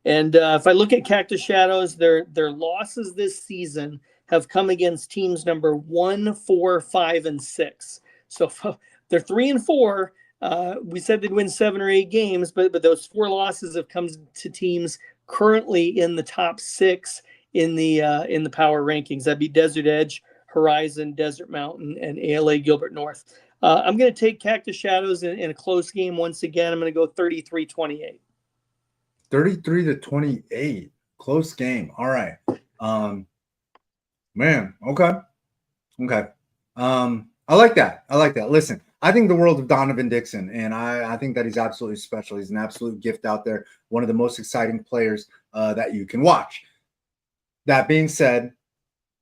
S3: And if I look at Cactus Shadows, their losses this season have come against teams number 1, 4, 5, and 6. So they're 3 and 4. We said they'd win 7 or 8 games, but those 4 losses have come to teams currently in the top 6 in the power rankings. That'd be Desert Edge, Horizon, Desert Mountain, and ALA Gilbert North. I'm going to take Cactus Shadows in a close game once again. I'm going to go 33-28.
S1: 33-28, close game. All right, man. Okay. I like that. Listen, I think the world of Donovan Dixon, and I think that he's absolutely special. He's an absolute gift out there. One of the most exciting players that you can watch. That being said,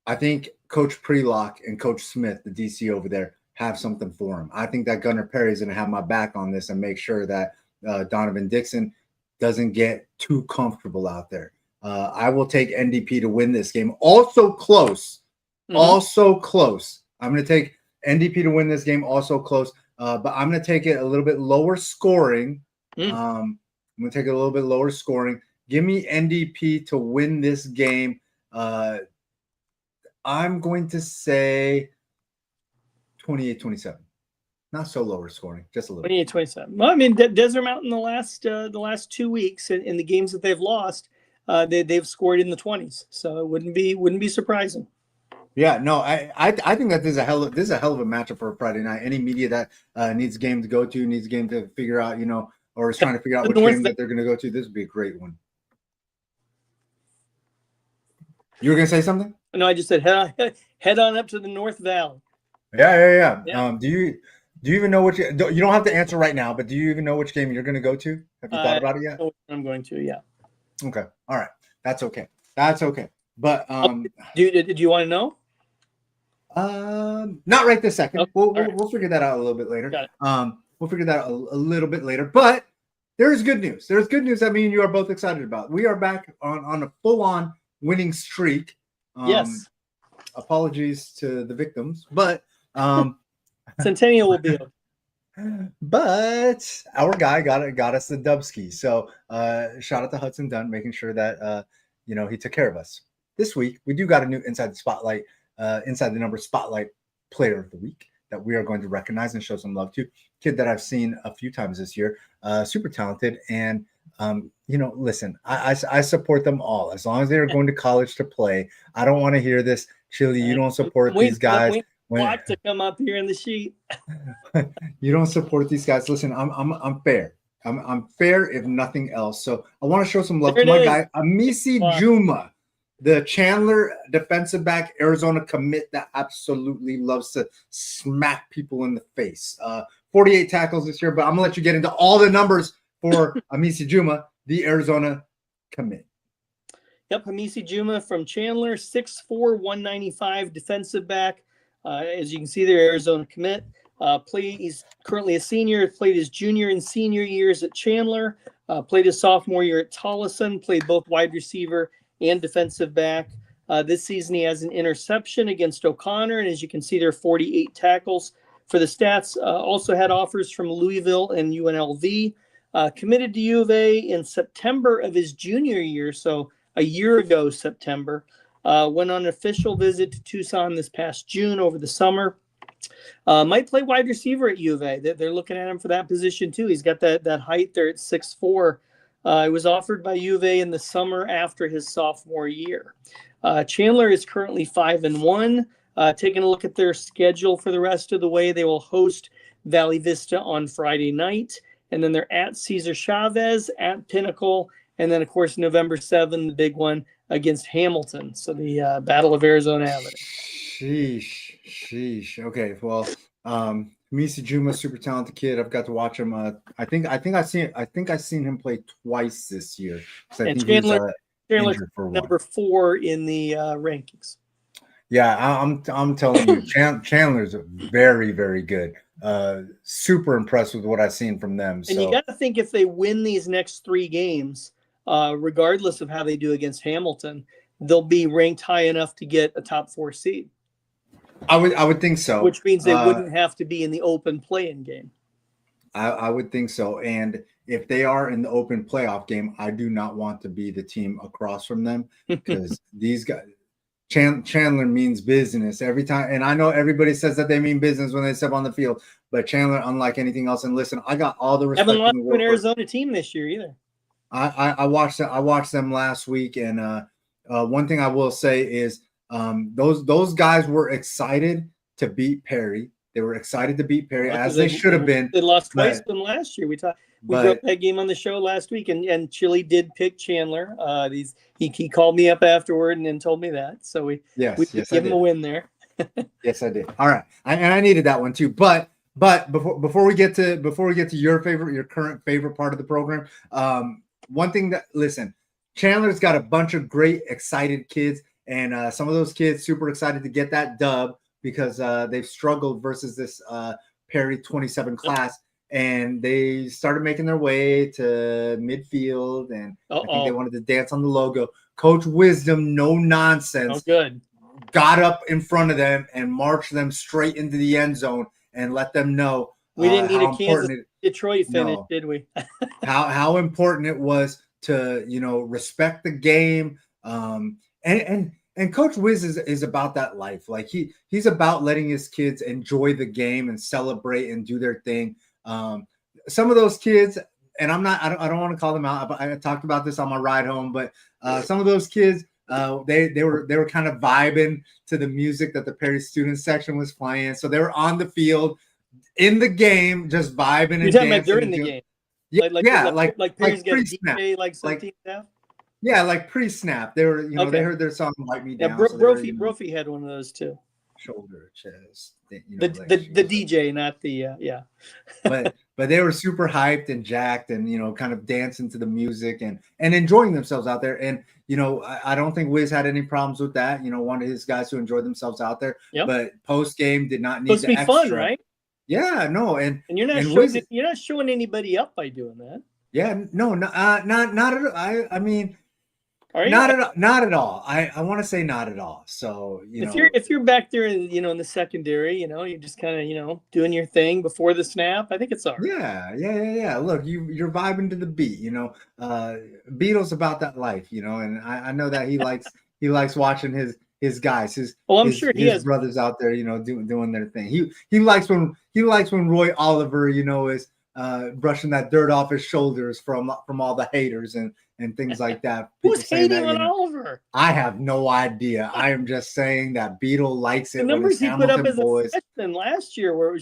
S1: I think Coach Prelock and Coach Smith, the DC over there, have something for him. I think that Gunnar Perry is going to have my back on this and make sure that Donovan Dixon doesn't get too comfortable out there. I will take NDP to win this game. Also close. I'm going to take NDP to win this game. Also close. But I'm going to take it a little bit lower scoring. I'm going to take it a little bit lower scoring. Give me NDP to win this game. I'm going to say 28-27. Not so lower scoring, just a little.
S3: 28-27. Well, I mean, Desert Mountain the last 2 weeks in the games that they've lost, they've scored in the 20s. So it wouldn't be surprising.
S1: Yeah, no, I think that this is a hell of a matchup for a Friday night. Any media that needs a game to go to, needs a game to figure out, or is trying to figure out
S3: The
S1: which
S3: North
S1: game that they're going to go to, this would be a great one. You were going to say something?
S3: No, I just said head on up to the North Valley.
S1: Yeah.
S3: Yeah.
S1: Do you even know which? You don't have to answer right now, but do you even know which game you're going to go to? Have you thought about it yet?
S3: I'm going to, yeah.
S1: Okay, all right, that's okay. But
S3: Did you want to know?
S1: not right this second.
S3: Okay,
S1: We'll figure that out a little bit later.
S3: Got it.
S1: We'll figure that out a little bit later. But there's good news. There's good news that me and you are both excited about. We are back on a full-on winning streak.
S3: Yes.
S1: Apologies to the victims, but
S3: Centennial will be okay.
S1: but our guy got us the Dubski. So shout out to Hudson Dunn, making sure that he took care of us. This week we do got a new inside the number spotlight player of the week that we are going to recognize and show some love to. Kid that I've seen a few times this year, super talented, and listen, I support them all as long as they are going to college to play. I don't want to hear this, Chili. You don't support these guys.
S3: Want to come up here in the sheet.
S1: You don't support these guys. Listen, I'm fair. I'm fair if nothing else. So I want to show some love to my guy, Amisi Juma, the Chandler defensive back, Arizona commit that absolutely loves to smack people in the face. 48 tackles this year, but I'm gonna let you get into all the numbers for Amisi Juma, the Arizona commit.
S3: Yep, Amisi Juma from Chandler, 6'4", 195 defensive back. As you can see there, Arizona commit. He's currently a senior, played his junior and senior years at Chandler, played his sophomore year at Tolleson, played both wide receiver and defensive back. This season he has an interception against O'Connor, and as you can see there, 48 tackles. For the stats, also had offers from Louisville and UNLV. Committed to U of A in September of his junior year, so a year ago September. Went on an official visit to Tucson this past June over the summer. Might play wide receiver at U of A. They're looking at him for that position too. He's got that height there at 6'4". It was offered by U of A in the summer after his sophomore year. Chandler is currently 5-1. Taking a look at their schedule for the rest of the way, they will host Valley Vista on Friday night, and then they're at Cesar Chavez, at Pinnacle, and then of course November 7, the big one against Hamilton. So the Battle of Arizona Avenue.
S1: Sheesh. Okay, well, Amisi Juma, super talented kid. I've got to watch him. I think I've seen him play twice this year. I
S3: And
S1: think
S3: Chandler's
S1: for
S3: number 4 in the rankings.
S1: Yeah, I'm telling you, Chandler's very, very good. Super impressed with what I've seen from them.
S3: And you got to think if they win these next 3 games, regardless of how they do against Hamilton, they'll be ranked high enough to get a top 4 seed.
S1: I would think so.
S3: Which means they wouldn't have to be in the open play-in game.
S1: I would think so. And if they are in the open playoff game, I do not want to be the team across from them because these guys. Chandler means business every time. And I know everybody says that they mean business when they step on the field, but Chandler, unlike anything else. And listen, I got all the respect.
S3: Haven't lost to an Arizona team this year either.
S1: I watched them last week. And one thing I will say is those guys were excited to beat Perry. They were excited to beat Perry as they should have been.
S3: They lost twice to them last year. We broke that game on the show last week, and Chili did pick Chandler. He called me up afterward and told me that. So we give him a win there.
S1: Yes, I did. All right, and I needed that one too. But before we get to your current favorite part of the program, one thing Chandler's got a bunch of great excited kids, and some of those kids super excited to get that dub because they've struggled versus this Perry 27 class. And they started making their way to midfield, and I think they wanted to dance on the logo. Coach Wisdom, no nonsense.
S3: Oh, good.
S1: Got up in front of them and marched them straight into the end zone and let them know.
S3: We didn't need a Kansas Detroit finish, did we?
S1: how important it was to respect the game. And Coach Wiz is about that life. Like he's about letting his kids enjoy the game and celebrate and do their thing. Some of those kids, and I don't want to call them out, but I talked about this on my ride home, but some of those kids They were kind of vibing to the music that the Perry student section was playing. So they were on the field in the game, just vibing
S3: You're
S1: and
S3: talking about
S1: dancing
S3: during
S1: and
S3: the
S1: doing,
S3: game.
S1: yeah, yeah,
S3: Like Perry's got a
S1: pre-snap,
S3: DJ, like some
S1: like
S3: team staff.
S1: yeah, like pre-snap. They were, they
S3: Okay.
S1: heard their song "Wipe Me
S3: Yeah,
S1: Down," so they were,
S3: Brophy had one of those too.
S1: shoulder, chest,
S3: The DJ, not the yeah.
S1: but they were super hyped and jacked and kind of dancing to the music and enjoying themselves out there. And I don't think Wiz had any problems with that. Wanted his guys to enjoy themselves out there.
S3: Yep.
S1: But post game did not need
S3: Supposed to be
S1: extra.
S3: fun, right?
S1: Yeah, no, and
S3: you're not
S1: Wiz,
S3: you're not showing anybody up by doing that.
S1: Yeah, no, not at all. I mean,
S3: not
S1: at all. I want to say not at all. So
S3: if you're back there in in the secondary, you're just kind of doing your thing before the snap. I think it's all right.
S1: Yeah. Look, you're vibing to the beat. Beatles about that life. And I know that he likes watching his guys,
S3: I'm sure he has
S1: brothers out there, doing their thing. He likes when Roy Oliver, is brushing that dirt off his shoulders from all the haters and things like that.
S3: Who's hating on Oliver?
S1: I have no idea. I am just saying that Beetle likes it.
S3: The numbers he put up as
S1: boys.
S3: a freshman last year were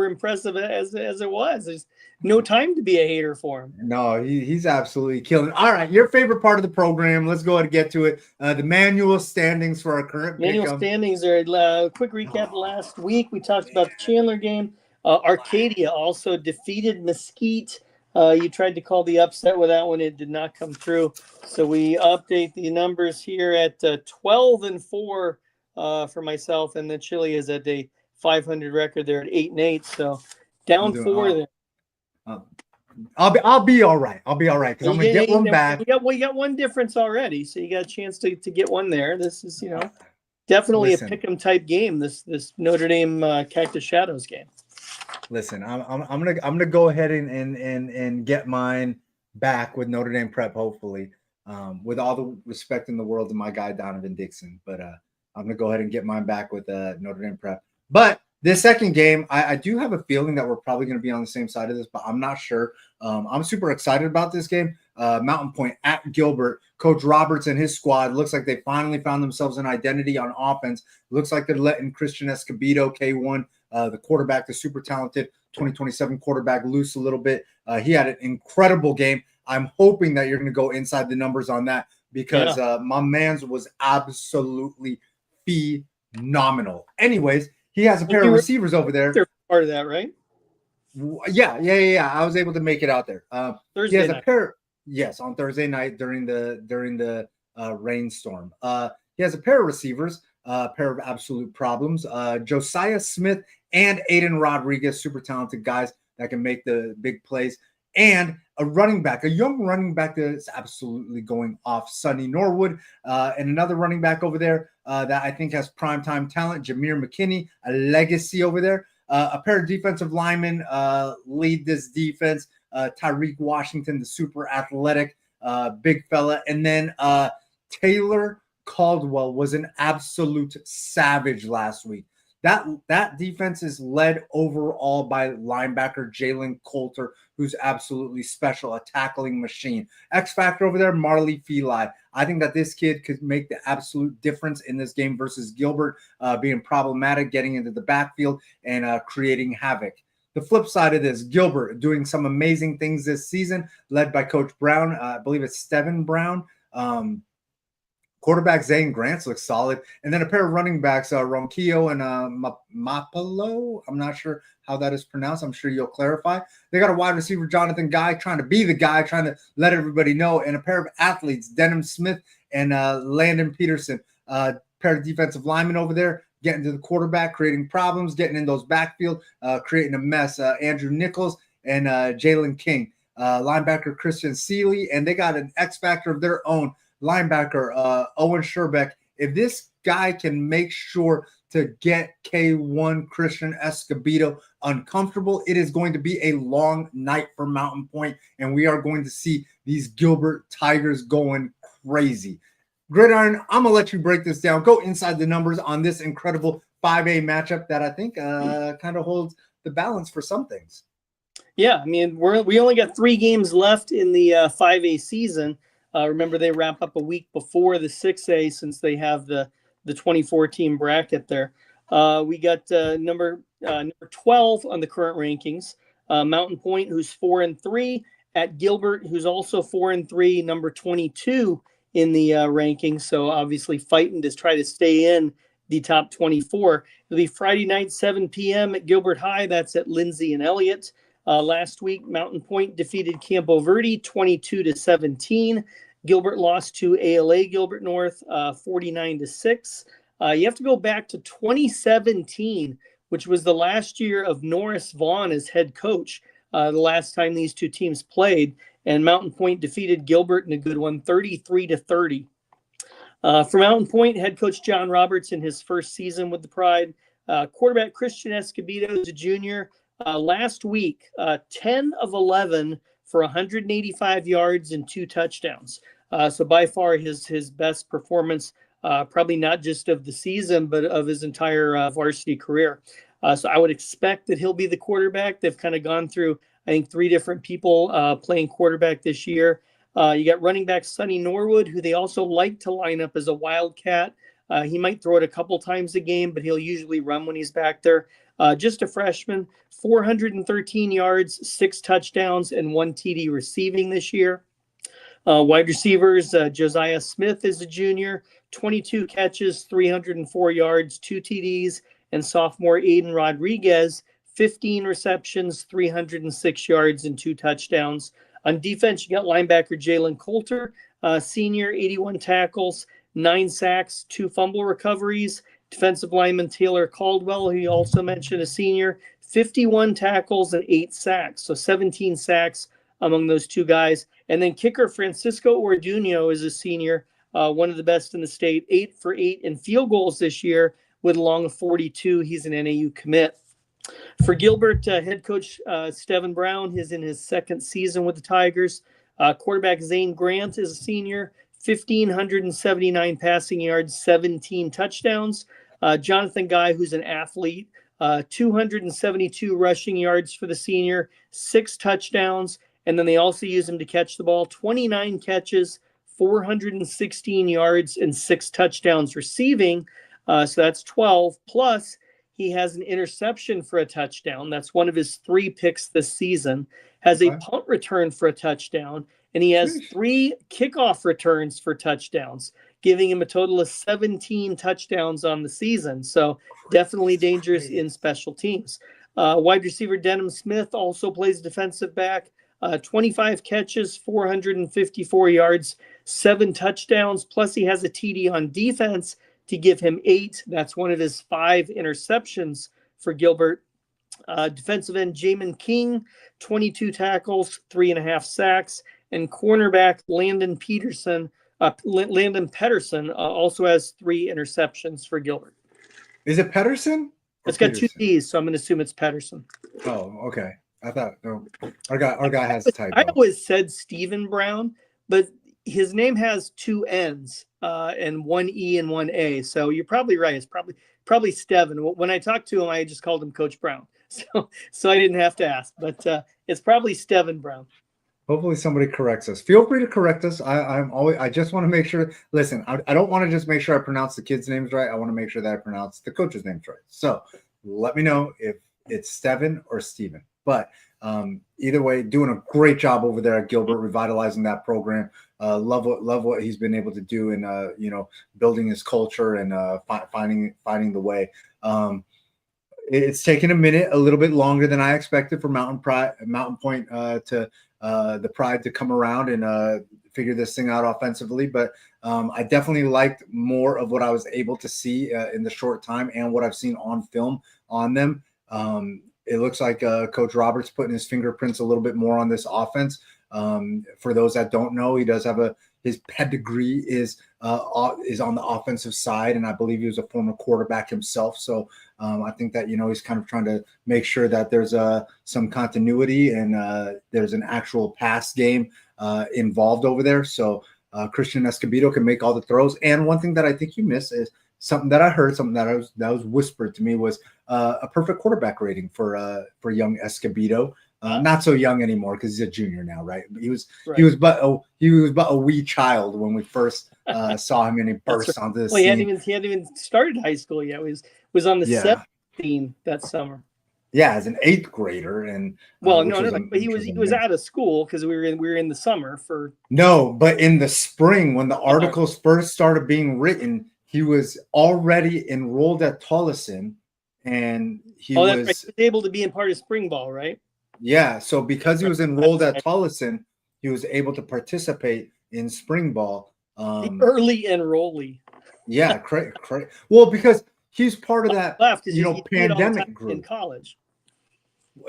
S3: impressive as it was. There's no time to be a hater for him.
S1: No, he's absolutely killing. All right, your favorite part of the program. Let's go ahead and get to it. The manual standings for our current
S3: manual standings are quick recap. Last week we talked about the Chandler game. Arcadia also defeated Mesquite. You tried to call the upset with that one. It did not come through. So we update the numbers here at 12-4 for myself, and then Chile is at a 500 record. They're at 8-8. So down 4 there.
S1: I'll be all right. I'll be all right because I'm gonna get one back.
S3: We got one difference already, so you got a chance to get one there. This is definitely a pick'em type game. This Notre Dame Cactus Shadows game.
S1: Listen, I'm gonna go ahead and get mine back with Notre Dame Prep, hopefully, with all the respect in the world to my guy Donovan Dixon. But I'm gonna go ahead and get mine back with Notre Dame Prep. But this second game, I do have a feeling that we're probably going to be on the same side of this, but I'm not sure. I'm super excited about this game. Mountain Point at Gilbert. Coach Roberts and his squad looks like they finally found themselves an identity on offense. Looks like they're letting Christian Escobedo, K1, the quarterback, the super talented 2027 quarterback, loose a little bit. He had an incredible game. I'm hoping that you're going to go inside the numbers on that because my man's was absolutely phenomenal. Anyways, he has a pair of receivers over there.
S3: They're part of that, right?
S1: Yeah. I was able to make it out there.
S3: Thursday
S1: he has
S3: night.
S1: a pair. Yes, on Thursday night during the rainstorm. He has a pair of receivers, a pair of absolute problems. Josiah Smith and Aiden Rodriguez, super talented guys that can make the big plays. And a running back, a young running back that's absolutely going off, Sonny Norwood, and another running back over there that I think has primetime talent, Jameer McKinney, a legacy over there. A pair of defensive linemen lead this defense. Tyreek Washington, the super athletic big fella. And then Taylor Caldwell was an absolute savage last week. That defense is led overall by linebacker Jalen Coulter, who's absolutely special, a tackling machine. X factor over there, Marley Feli. I think that this kid could make the absolute difference in this game versus Gilbert, being problematic, getting into the backfield, and creating havoc. The flip side of this, Gilbert doing some amazing things this season, led by Coach Brown. I believe it's Steven Brown. Quarterback Zane Grants looks solid. And then a pair of running backs, Ronquillo and Mapalo. I'm not sure how that is pronounced. I'm sure you'll clarify. They got a wide receiver, Jonathan Guy, trying to be the guy, trying to let everybody know. And a pair of athletes, Denham Smith and Landon Peterson. Pair of defensive linemen over there, getting to the quarterback, creating problems, getting in those backfield, creating a mess. Andrew Nichols and Jalen King. Linebacker Christian Seeley. And they got an X factor of their own. Linebacker Owen Sherbeck. If this guy can make sure to get K1 Christian Escobedo uncomfortable, it is going to be a long night for Mountain Point, and we are going to see these Gilbert Tigers going crazy. Gridiron, I'm going to let you break this down. Go inside the numbers on this incredible 5A matchup that I think kind of holds the balance for some things.
S3: Yeah, I mean, we only got 3 games left in the 5A season. Remember, they wrap up a week before the 6A since they have the 24 team bracket there. We got number 12 on the current rankings. Mountain Point, who's 4-3, at Gilbert, who's also 4-3, number 22 in the rankings. So obviously fighting to try to stay in the top 24. It'll be Friday night, 7 p.m. at Gilbert High. That's at Lindsay and Elliott. Last week, Mountain Point defeated Campo Verde 22-17. Gilbert lost to ALA Gilbert North 49-6. You have to go back to 2017, which was the last year of Norris Vaughn as head coach. The last time these two teams played, and Mountain Point defeated Gilbert in a good one, 33-30. For Mountain Point, head coach John Roberts in his first season with the Pride. Quarterback Christian Escobedo is a junior. Last week, 10 of 11 for 185 yards and 2 touchdowns. So by far his best performance, probably not just of the season, but of his entire varsity career. So I would expect that he'll be the quarterback. They've kind of gone through, I think, 3 different people playing quarterback this year. You got running back Sonny Norwood, who they also like to line up as a wildcat. He might throw it a couple times a game, but he'll usually run when he's back there. Just a freshman, 413 yards, 6 touchdowns, and 1 TD receiving this year. Wide receivers, Josiah Smith is a junior, 22 catches, 304 yards, 2 TDs. And sophomore Aiden Rodriguez, 15 receptions, 306 yards, and 2 touchdowns. On defense, you got linebacker Jalen Coulter, senior, 81 tackles, 9 sacks, 2 fumble recoveries. Defensive lineman Taylor Caldwell, who you also mentioned, a senior, 51 tackles and 8 sacks. So 17 sacks among those 2 guys. And then kicker Francisco Orduno is a senior, one of the best in the state, 8 for 8 in field goals this year with a long of 42. He's an NAU commit. For Gilbert, head coach Steven Brown is in his 2nd season with the Tigers. Quarterback Zane Grant is a senior, 1,579 passing yards, 17 touchdowns. Jonathan Guy, who's an athlete, 272 rushing yards for the senior, 6 touchdowns. And then they also use him to catch the ball, 29 catches, 416 yards, and 6 touchdowns receiving. So that's 12. Plus, he has an interception for a touchdown. That's one of his 3 picks this season. Has a punt return for a touchdown. And he has 3 kickoff returns for touchdowns, giving him a total of 17 touchdowns on the season. So definitely dangerous in special teams. Wide receiver Denham Smith also plays defensive back. 25 catches, 454 yards, 7 touchdowns. Plus he has a TD on defense to give him 8. That's one of his 5 interceptions for Gilbert. Defensive end Jamin King, 22 tackles, 3.5 sacks. And cornerback Landon Pedersen also has 3 interceptions for Gilbert.
S1: Is it Pedersen?
S3: It's got 2 D's, so I'm going to assume it's Pedersen.
S1: Oh, okay. I thought our guy has a typo.
S3: I always said Stephen Brown, but his name has 2 N's and 1 E and 1 A. So you're probably right. It's probably Steven. When I talked to him, I just called him Coach Brown. So I didn't have to ask, but it's probably Steven Brown.
S1: Hopefully somebody corrects us. Feel free to correct us. I just want to make sure. Listen, I don't want to just make sure I pronounce the kids' names right. I want to make sure that I pronounce the coaches' names right. So let me know if it's Steven or Steven. But either way, doing a great job over there at Gilbert, revitalizing that program. Love what he's been able to do in building his culture and finding the way. It's taken a little bit longer than I expected for Mountain Point to the Pride to come around and figure this thing out offensively. But I definitely liked more of what I was able to see in the short time and what I've seen on film on them. It looks like Coach Roberts putting his fingerprints a little bit more on this offense. For those that don't know, he does have his pedigree is on the offensive side, and I believe he was a former quarterback himself. So I think that he's kind of trying to make sure that there's some continuity and there's an actual pass game involved over there. So Christian Escobedo can make all the throws. And one thing that I think you missed is something that I heard, something that was whispered to me was a perfect quarterback rating for young Escobedo. Not so young anymore because he's a junior now, right? But
S3: Right.
S1: he was but a wee child when we first saw him, and he burst onto the
S3: Well, he
S1: scene.
S3: hadn't even started high school yet. Was on the
S1: Yeah.
S3: 7th team that summer.
S1: Yeah, as an 8th grader, and
S3: Well,
S1: which
S3: no,
S1: was
S3: no,
S1: am-
S3: but he
S1: which
S3: was
S1: amazing.
S3: out of school because we were in the summer for.
S1: No, but in the spring when the articles first started being written, he was already enrolled at Tolleson, and he
S3: Oh, that's right.
S1: was
S3: He was able to be in part of spring ball, right?
S1: yeah. So because he was enrolled at
S3: Right.
S1: Tolleson, he was able to participate in spring ball.
S3: The early enrollee.
S1: Yeah, well, because he's part of that
S3: Left because you see it all the
S1: pandemic
S3: time in
S1: group.
S3: college.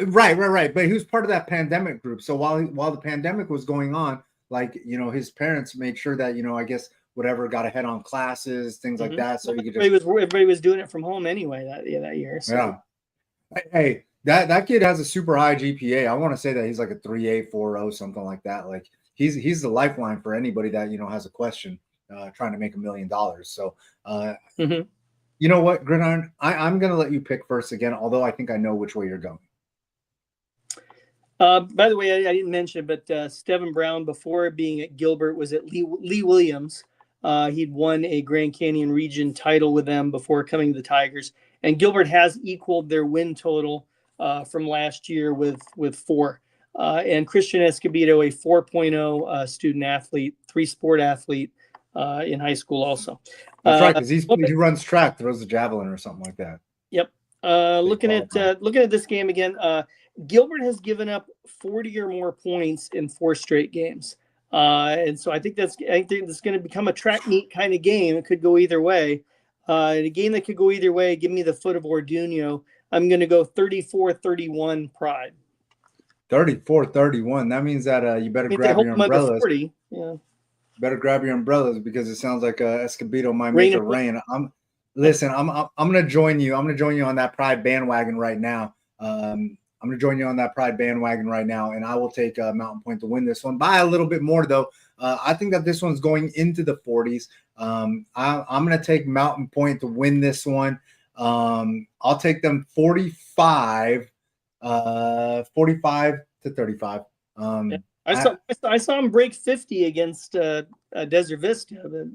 S1: Right. But he was part of that pandemic group. So while the pandemic was going on, like his parents made sure that I guess whatever got ahead on classes, things like that, so he could just
S3: Everybody was doing it from home anyway that year. So.
S1: yeah. Hey, that kid has a super high GPA. I want to say that he's like a 3.8, 4.0, something like that. Like he's the lifeline for anybody that has a question trying to make $1 million. So you know what, Gridiron, I'm gonna let you pick first again, although I think I know which way you're going.
S3: By the way, I didn't mention, but Steven Brown, before being at Gilbert, was at Lee Williams. He'd won a Grand Canyon region title with them before coming to the Tigers. And Gilbert has equaled their win total from last year with 4. And Christian Escobedo, a 4.0 student athlete, 3-sport athlete in high school also.
S1: That's right, because he runs track, throws the javelin or something like that.
S3: Yep. Looking at this game again, Gilbert has given up 40 or more points in 4 straight games. And so I think that's going to become a track meet kind of game. It could go either way. In a game that could go either way, give me the foot of Orduno. I'm going to go 34-31 Pride.
S1: 34-31. That means that you better grab your umbrellas. 40. Yeah. Better grab your umbrellas because it sounds like Escobedo might make it rain. I'm gonna join you. I'm gonna join you on that Pride bandwagon right now. I'm gonna join you on that Pride bandwagon right now, and I will take Mountain Point to win this one by a little bit more though. I think that this one's going into the 40s. I'm gonna take Mountain Point to win this one. I'll take them 45 to 35.
S3: I saw him break 50 against Desert Vista.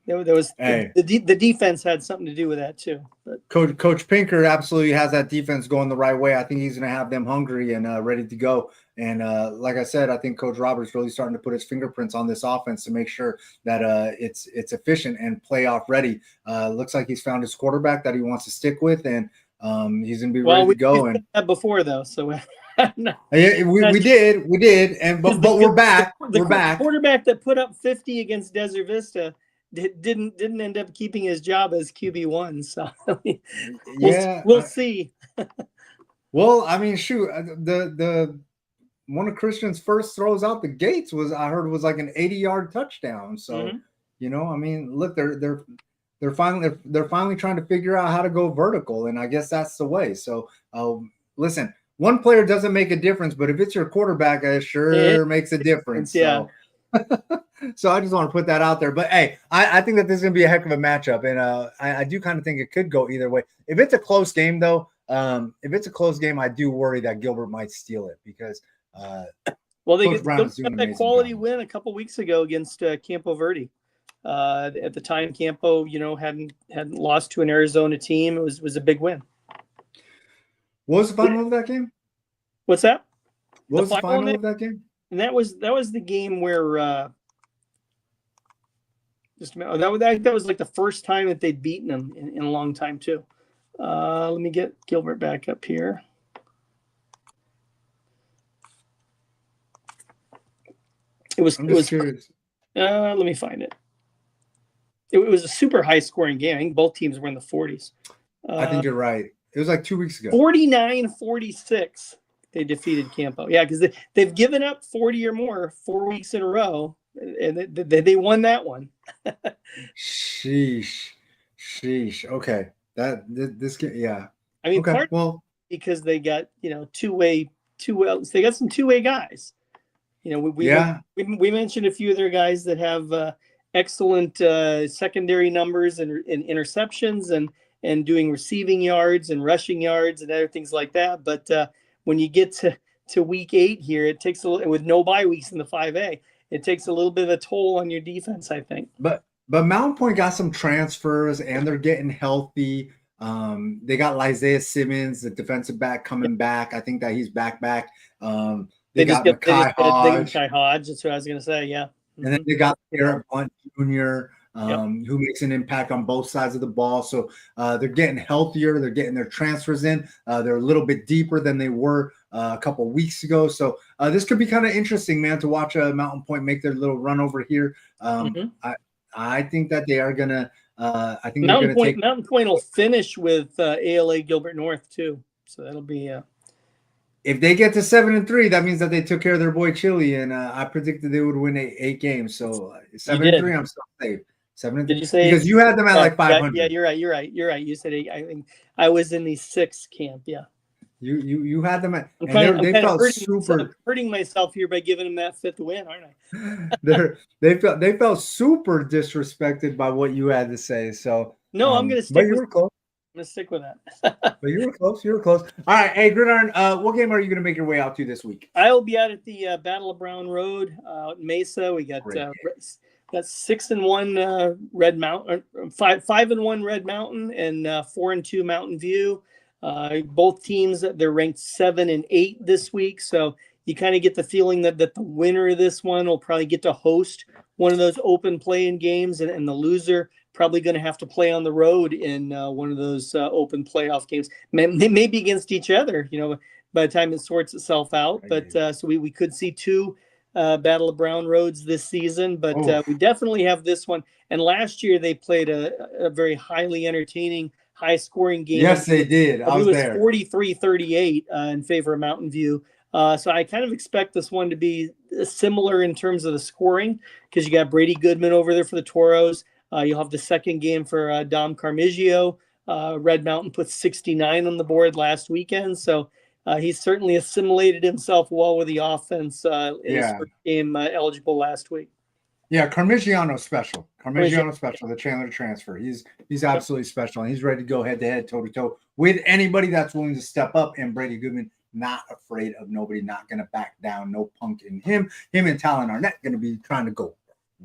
S3: There was the defense had something to do with that too. But
S1: Coach Pinker absolutely has that defense going the right way. I think he's going to have them hungry and ready to go. And like I said, I think Coach Roberts really starting to put his fingerprints on this offense to make sure that it's efficient and playoff ready. Looks like he's found his quarterback that he wants to stick with, and he's going to be ready to go. And
S3: that before though, so.
S1: No. We did, and but we're back. We're back.
S3: Quarterback that put up 50 against Desert Vista didn't end up keeping his job as QB1. So we'll see.
S1: Well, I mean, shoot, the one of Christian's first throws out the gates was like an 80-yard touchdown. So I mean, look, they're finally trying to figure out how to go vertical, and I guess that's the way. So listen. One player doesn't make a difference, but if it's your quarterback, it sure makes a difference.
S3: Yeah.
S1: So I just want to put that out there. But hey, I think that this is going to be a heck of a matchup, and I do kind of think it could go either way. If it's a close game, though, I do worry that Gilbert might steal it because
S3: they got that quality win a couple weeks ago against Campo Verde. At the time, Campo, hadn't lost to an Arizona team. It was a big win.
S1: What was the final of that game?
S3: What's that?
S1: What was the final of that game?
S3: And that was the game where that was like the first time that they'd beaten them in a long time too. Let me get Gilbert back up here. It was curious. Let me find it. It was a super high scoring game. I think both teams were in the 40s.
S1: I think you're right. It was like 2 weeks ago.
S3: 49-46, they defeated Campo. Yeah, because they've given up 40 or more 4 weeks in a row, and they won that one.
S1: Sheesh. Okay, this game, yeah.
S3: I mean, because they got two-way. They got some two-way guys. We mentioned a few of their guys that have excellent secondary numbers and interceptions and doing receiving yards and rushing yards and other things like that. But when you get to to week 8 here, it takes a little, with no bye weeks in the 5A, it takes a little bit of a toll on your defense, I think.
S1: But Mountain Point got some transfers and they're getting healthy. They got Isaiah Simmons, the defensive back, coming back. I think that he's back. They got Mekhi Hodge.
S3: Mekhi Hodge. That's what I was going to say. Yeah.
S1: And then they got Garrett Blunt Jr., who makes an impact on both sides of the ball. So they're getting healthier. They're getting their transfers in. They're a little bit deeper than they were a couple weeks ago. So this could be kind of interesting, man, to watch Mountain Point make their little run over here. I think that they are going to I think
S3: Mountain Point will finish with ALA Gilbert North too. So that'll be
S1: if they get to 7-3, that means that they took care of their boy Chili, and I predicted they would win 8 games. So 7-3, I'm still safe. 7-3.
S3: Did you say?
S1: Because you had them at like 500.
S3: Yeah, you're right. You said 8. I think I was in the 6 camp. Yeah.
S1: You had them at.
S3: They felt hurting myself here by giving them that 5th win, aren't I?
S1: they felt super disrespected by what you had to say. So
S3: no, I'm going to stick.
S1: But you were close.
S3: I'm going to stick with that.
S1: But you were close. All right. Hey, Gridiron, what game are you going to make your way out to this week?
S3: I'll be out at the Battle of Brown Road out in Mesa. We got 6-1 Red Mountain, 5-1 Red Mountain, and 4-2 Mountain View. Both teams, they're ranked 7 and 8 this week. So you kind of get the feeling that the winner of this one will probably get to host one of those open play-in games, and the loser probably going to have to play on the road in one of those open playoff games. Maybe against each other, by the time it sorts itself out. But so we could see 2 Battle of Brown Roads this season, but we definitely have this one. And last year they played a very highly entertaining, high-scoring game.
S1: Yes, they did. I was there.
S3: 43-38 in favor of Mountain View. So I kind of expect this one to be similar in terms of the scoring, because you got Brady Goodman over there for the Toros. You'll have the second game for Dom Carmigio. Red Mountain put 69 on the board last weekend, so he's certainly assimilated himself well with the offense. His first game eligible last week.
S1: Yeah, Carmigiano's special. The Chandler transfer. He's absolutely special, and he's ready to go head-to-head, toe-to-toe with anybody that's willing to step up. And Brady Goodman, not afraid of nobody, not going to back down. No punk in him. Him and Talon Arnett going to be trying to go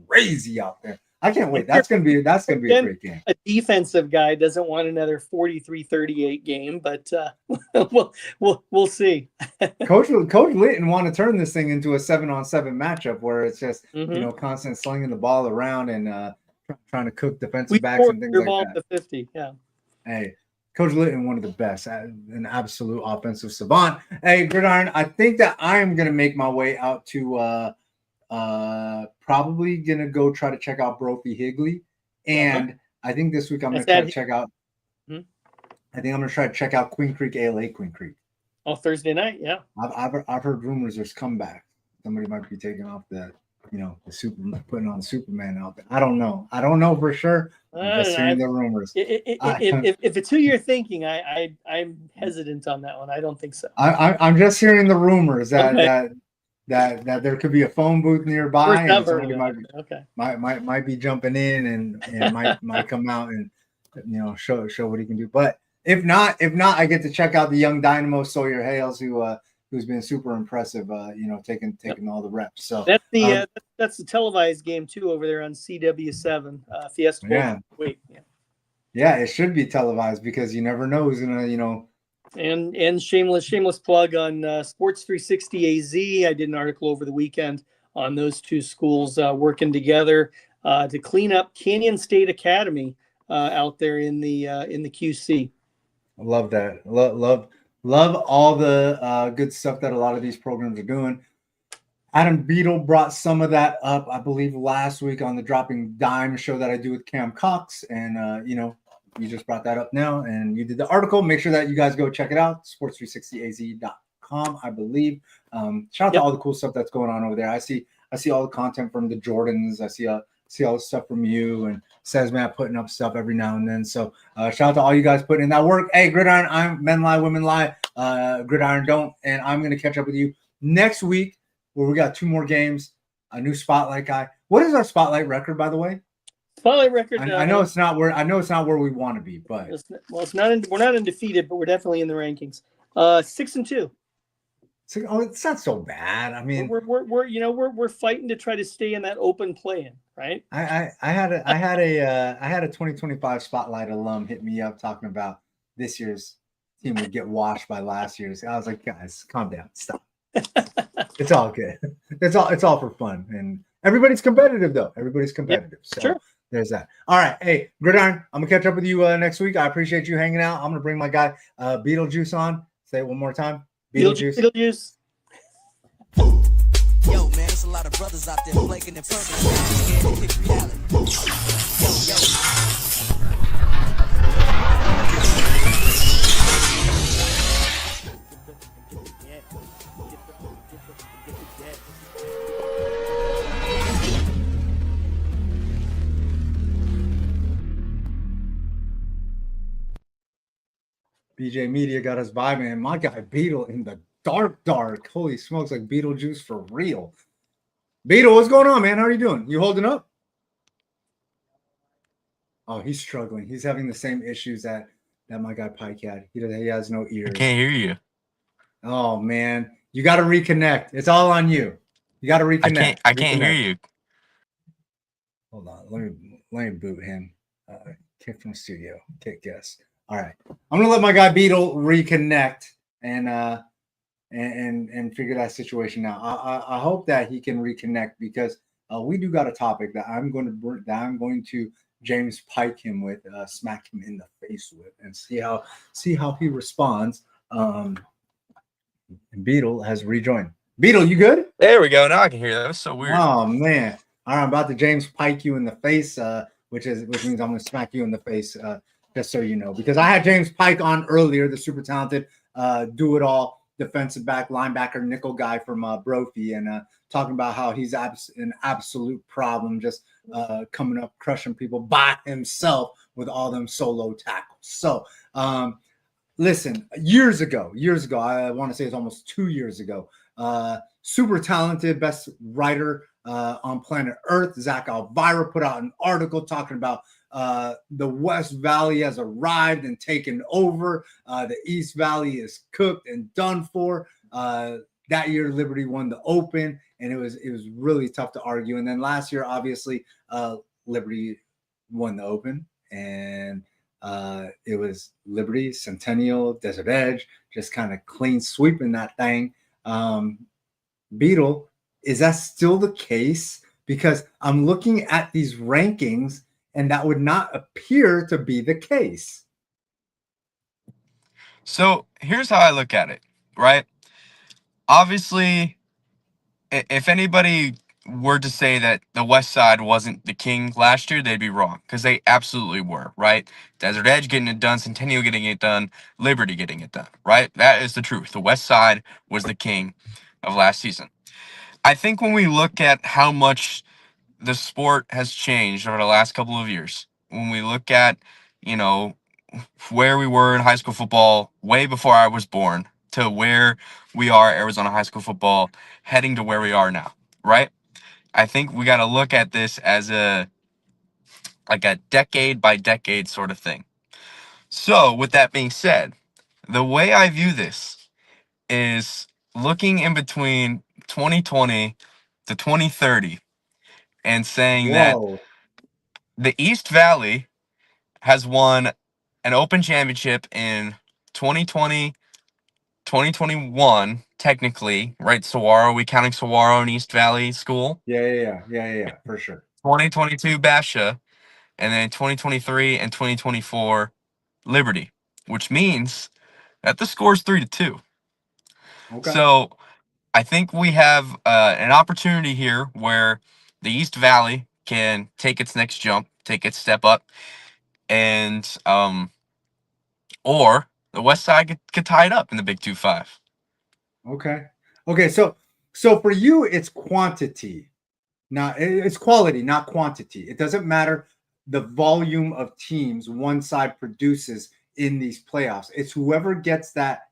S1: crazy out there. I can't wait. That's gonna be a great game.
S3: A defensive guy doesn't want another 43-38 game, but we'll see.
S1: Coach Litton want to turn this thing into a 7-on-7 matchup where it's just constant slinging the ball around and trying to cook defensive backs and things like
S3: ball
S1: that.
S3: To 50, yeah.
S1: Hey, Coach Litton, one of the best, an absolute offensive savant. Hey, Gridiron, I think that I am gonna make my way out to probably gonna go try to check out Brophy Higley, and I think this week I'm gonna try to check out. I think I'm gonna try to check out Queen Creek ALA Queen Creek.
S3: Oh, Thursday night, yeah.
S1: I've heard rumors there's comeback. Somebody might be taking off the putting on Superman out there. I don't know for sure. I'm just hearing the rumors.
S3: If it's who you're thinking, I'm hesitant on that one. I don't think so.
S1: I'm just hearing the rumors that there could be a phone booth nearby, and somebody might be jumping in and might come out and show what he can do. But if not, I get to check out the young dynamo Sawyer Hales, who's been super impressive. Taking all the reps. So
S3: that's the televised game too over there on CW7 Fiesta.
S1: Yeah.
S3: Week.
S1: Yeah, it should be televised because you never know who's gonna
S3: And shameless plug on Sports 360 AZ. I did an article over the weekend on those 2 schools working together to clean up Canyon State Academy out there in the QC.
S1: I love that. Love all the good stuff that a lot of these programs are doing. Adam Beadle brought some of that up, I believe, last week on the Dropping Dime show that I do with Cam Cox, and you just brought that up now, and you did the article. Make sure that you guys go check it out, sports360az.com, I believe. Shout out to all the cool stuff that's going on over there. I see all the content from the Jordans. I see all the stuff from you and Sesmat putting up stuff every now and then. So shout out to all you guys putting in that work. Hey, Gridiron, I'm Men Lie, Women Lie. Gridiron don't, and I'm going to catch up with you next week where we got 2 more games, a new Spotlight guy. What is our Spotlight record, by the way?
S3: Spotlight record.
S1: I know it's not where we want to be, but
S3: it's not. We're not undefeated, but we're definitely in the rankings. 6-2.
S1: It's like, oh, it's not so bad. I mean,
S3: We're fighting to try to stay in that open play-in, right?
S1: I had a 2025 Spotlight alum hit me up talking about this year's team would get washed by last year's. I was like, guys, calm down, stop. It's all good. It's all for fun, and everybody's competitive though. Everybody's competitive. So
S3: sure.
S1: There's that. All right, hey Gridiron, I'm gonna catch up with you next week. I appreciate you hanging out. I'm gonna bring my guy Beetlejuice on. Say it one more time. Beetlejuice.
S3: Beetlejuice.
S4: Yo, man, there's a lot of brothers out there flaking and perking, scared to kick reality.
S1: BJ Media got us vibing, and my guy Beetle in the dark. Holy smokes, like Beetlejuice for real. Beetle, what's going on, man? How are you doing? You holding up? Oh, he's struggling. He's having the same issues that my guy Pike had. He has no ears.
S5: I can't hear you.
S1: Oh man, you got to reconnect. It's all on you. You got to reconnect.
S5: I can't hear you.
S1: Hold on. Let me boot him. Kick from studio. Kick guess. All right. I'm gonna let my guy Beetle reconnect and figure that situation out. I hope that he can reconnect because we do got a topic that I'm going to James Pike him with, smack him in the face with, and see how he responds. And Beetle has rejoined. Beetle, you good?
S5: There we go. Now I can hear you. That was so weird.
S1: Oh man! All right, I'm about to James Pike you in the face, which means I'm going to smack you in the face, just so you know, because I had James Pike on earlier, the super talented, do it all defensive back, linebacker, nickel guy from Brophy, and talking about how he's an absolute problem, just coming up, crushing people by himself with all them solo tackles. So, listen, years ago, I want to say it's almost 2 years ago, super talented, best writer on planet Earth, Zach Elvira, put out an article talking about the West Valley has arrived and taken over. The East Valley is cooked and done for. That year, Liberty won the Open, and it was really tough to argue. And then last year, obviously, Liberty won the Open, and it was Liberty, Centennial, Desert Edge, just kind of clean sweeping that thing. Beetle, is that still the case? Because I'm looking at these rankings, and that would not appear to be the case.
S5: So here's how I look at it, right? Obviously, if anybody were to say that the West Side wasn't the king last year, they'd be wrong, because they absolutely were, right? Desert Edge getting it done, Centennial getting it done, Liberty getting it done, right? That is the truth. The West Side was the king of last season. I think when we look at how much the sport has changed over the last couple of years, when we look at, where we were in high school football way before I was born to where we are Arizona high school football heading to where we are now, right? I think we got to look at this as a decade by decade sort of thing. So with that being said, the way I view this is looking in between 2020 to 2030 and saying that the East Valley has won an Open championship in 2020, 2021, technically, right? Saguaro, we counting Saguaro and East Valley School?
S1: Yeah, for sure.
S5: 2022 Basha, and then 2023 and 2024 Liberty, which means that the score is 3-2.
S1: Okay.
S5: So I think we have an opportunity here where the East Valley can take its next jump, take its step up, and or the West Side could tie it up in the Big 2-5.
S1: Okay. So for you, it's quantity. Now it's quality, not quantity. It doesn't matter the volume of teams one side produces in these playoffs. It's whoever gets that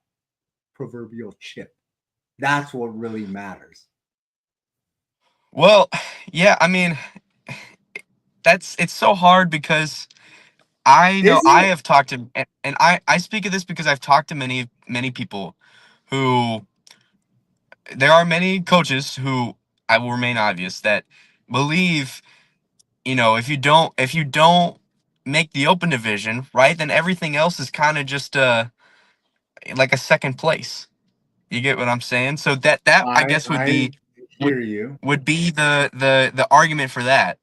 S1: proverbial chip. That's what really matters.
S5: Well, yeah, I mean, it's so hard because I know I have talked to, and I speak of this because I've talked to many people who there are many coaches who, I will remain obvious, that believe, if you don't make the open division, right, then everything else is kind of just like a second place. You get what I'm saying? So that I guess would
S1: I
S5: be would
S1: hear you.
S5: would be the argument for that.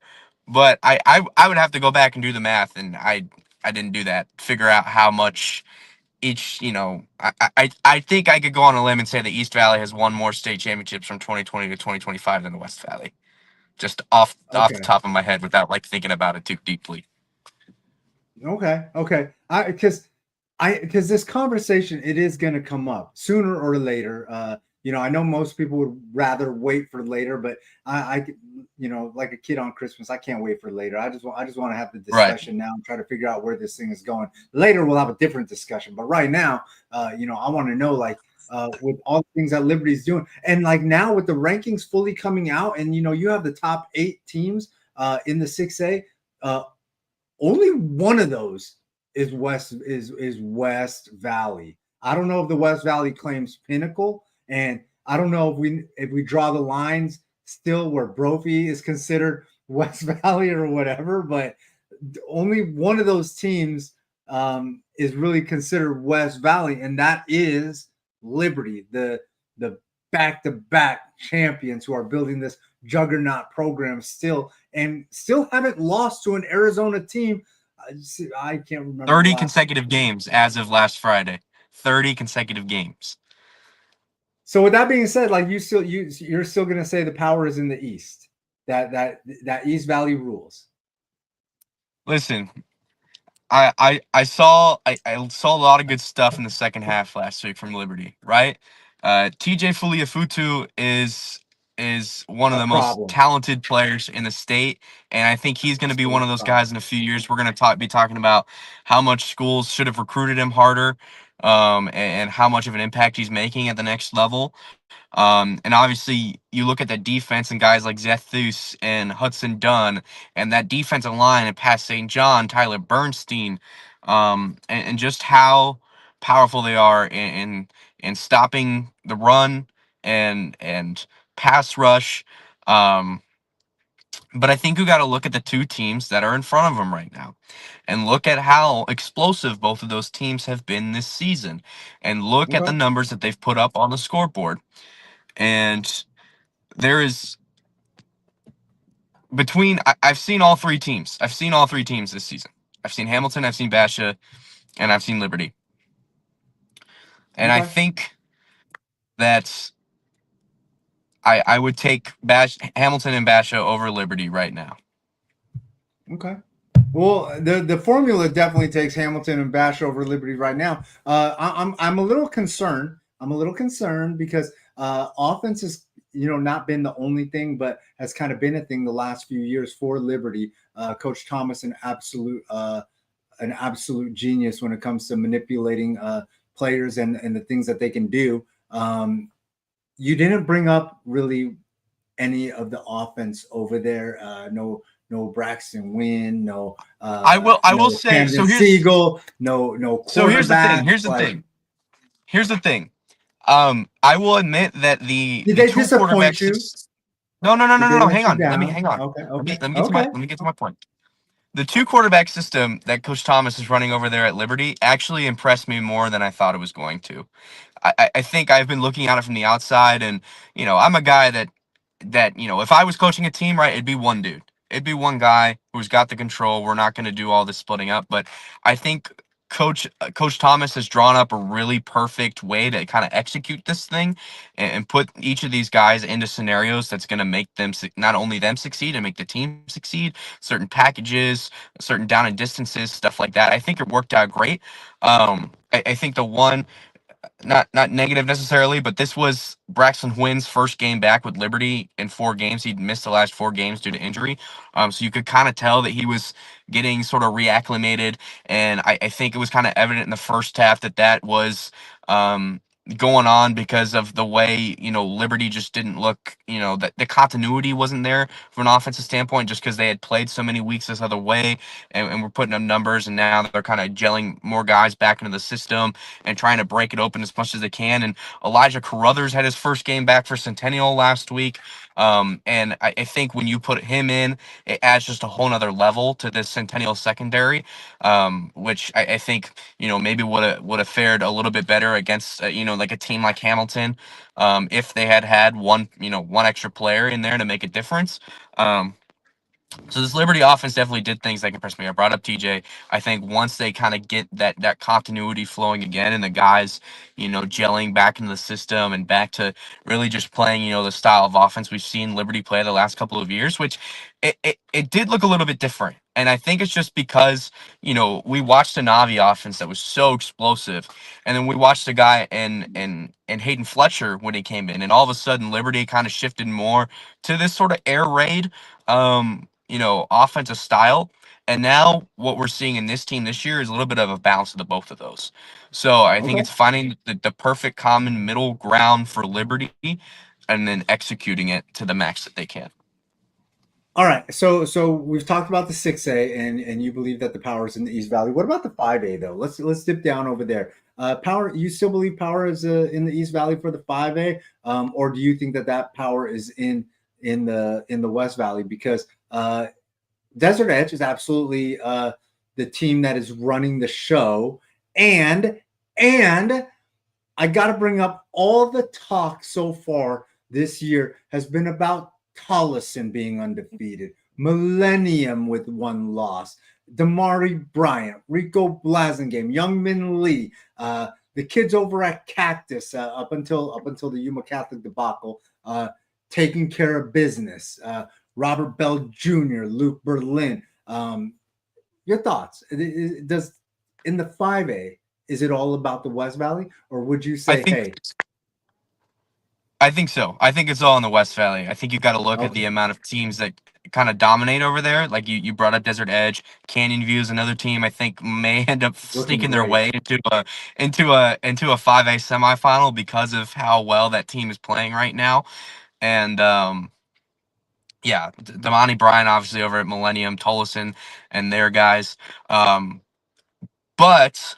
S5: But I would have to go back and do the math, and I didn't do that. Figure out how much each, I think I could go on a limb and say the East Valley has won more state championships from 2020 to 2025 than the West Valley. Just off the
S1: Okay.
S5: top of my head without like thinking about it too deeply.
S1: Okay. Because this conversation, it is going to come up sooner or later. I know most people would rather wait for later, but like a kid on Christmas, I can't wait for later. I just want to have the
S5: Right.
S1: discussion now and try to figure out where this thing is going. Later, we'll have a different discussion, but right now, I want to know, like, with all the things that Liberty's doing, and like now with the rankings fully coming out, and you have the top 8 teams in the 6A. Only one of those is West Valley. I don't know if the West Valley claims Pinnacle, and I don't know if we draw the lines still where Brophy is considered West Valley or whatever, but only one of those teams is really considered West Valley, and that is Liberty, the back-to-back champions who are building this juggernaut program still, and still haven't lost to an Arizona team. I can't remember
S5: 30 consecutive games as of last Friday. 30 consecutive games.
S1: So with that being said, like you're still gonna say the power is in the East. That East Valley rules.
S5: Listen, I saw a lot of good stuff in the second half last week from Liberty, right? TJ Fuliafutu is one of
S1: A
S5: the most
S1: problem.
S5: talented players in the state, and I think he's going to be one of those
S1: Problem.
S5: guys in a few years. We're going to be talking about how much schools should have recruited him harder, and how much of an impact he's making at the next level. And obviously, you look at the defense and guys like Zethus and Hudson Dunn, and that defensive line and past St. John, Tyler Bernstein, and just how powerful they are in stopping the run and pass rush. But I think you got to look at the two teams that are in front of them right now and look at how explosive both of those teams have been this season and look at the
S1: Okay.
S5: numbers that they've put up on the scoreboard. And there is I've seen all three teams. I've seen all three teams this season. I've seen Hamilton, I've seen Basha, and I've seen Liberty. And I
S1: Okay.
S5: think that I would take Hamilton and Basha over Liberty right now.
S1: Okay. Well, the formula definitely takes Hamilton and Bash over Liberty right now. I'm a little concerned. I'm a little concerned because offense has not been the only thing, but has kind of been a thing the last few years for Liberty. Coach Thomas, an absolute genius when it comes to manipulating players and the things that they can do. You didn't bring up really any of the offense over there. No Braxton Wynn, no.
S5: I will say,
S1: Camden
S5: so here's
S1: Siegel, no.
S5: So here's the thing.
S1: quarterback.
S5: Here's the thing. I will admit that the
S1: Did they
S5: two
S1: disappoint
S5: quarterbacks.
S1: you?
S5: No.
S1: Did they let
S5: Hang
S1: you
S5: on. Let me
S1: down?
S5: hang on.
S1: Okay.
S5: Let me get to my point. The two quarterback system that Coach Thomas is running over there at Liberty actually impressed me more than I thought it was going to. I think I've been looking at it from the outside, and I'm a guy that if I was coaching a team, right, it'd be one dude. It'd be one guy who's got the control. We're not going to do all this splitting up, but I think Coach Thomas has drawn up a really perfect way to kind of execute this thing and put each of these guys into scenarios that's going to make them not only them succeed and make the team succeed. Certain packages, certain down and distances, stuff like that. I think it worked out great. I think the one not negative necessarily, but this was Braxton Wynn's first game back with Liberty in 4 games. He'd missed the last 4 games due to injury. So you could kind of tell that he was getting sort of reacclimated. And I think it was kind of evident in the first half that was going on because of the way, Liberty just didn't look, that the continuity wasn't there from an offensive standpoint, just because they had played so many weeks this other way, and we're putting up numbers, and now they're kind of gelling more guys back into the system and trying to break it open as much as they can. And Elijah Carruthers had his first game back for Centennial last week. And I think when you put him in, it adds just a whole nother level to this Centennial secondary, which I think, maybe would have fared a little bit better against, like a team like Hamilton, if they had one extra player in there to make a difference. So this Liberty offense definitely did things that impressed me. I brought up TJ. I think once they kind of get that continuity flowing again, and the guys, gelling back into the system and back to really just playing, the style of offense we've seen Liberty play the last couple of years, which it did look a little bit different. And I think it's just because, we watched a Navi offense that was so explosive, and then we watched a guy and Hayden Fletcher when he came in, and all of a sudden Liberty kind of shifted more to this sort of air raid offensive style. And now what we're seeing in this team this year is a little bit of a balance of the both of those. So I think
S1: Okay.
S5: it's finding the perfect common middle ground for Liberty and then executing it to the max that they can.
S1: All right. So we've talked about the 6A, and you believe that the power is in the East Valley. What about the 5A though? Let's dip down over there. Power, you still believe power is in the East Valley for the 5A, or do you think that power is in the West Valley? Because Desert Edge is absolutely the team that is running the show, and I got to bring up all the talk so far this year has been about Tollison being undefeated, Millennium with one loss, Damari Bryant, Rico Blasingame, Youngmin Lee, the kids over at Cactus up until the Yuma Catholic debacle, taking care of business. Robert Bell Jr., Luke Berlin. Your thoughts? Does in the 5A, is it all about the West Valley, or would you say,
S5: I think so. I think it's all in the West Valley. I think you've got to look at
S1: Okay.
S5: the amount of teams that kind of dominate over there. Like you brought up Desert Edge, Canyon View is another team I think may end up
S1: Looking
S5: sneaking their
S1: great.
S5: way into a 5A semifinal because of how well that team is playing right now. And yeah, Damani Bryan obviously over at Millennium, Tollison and their guys. But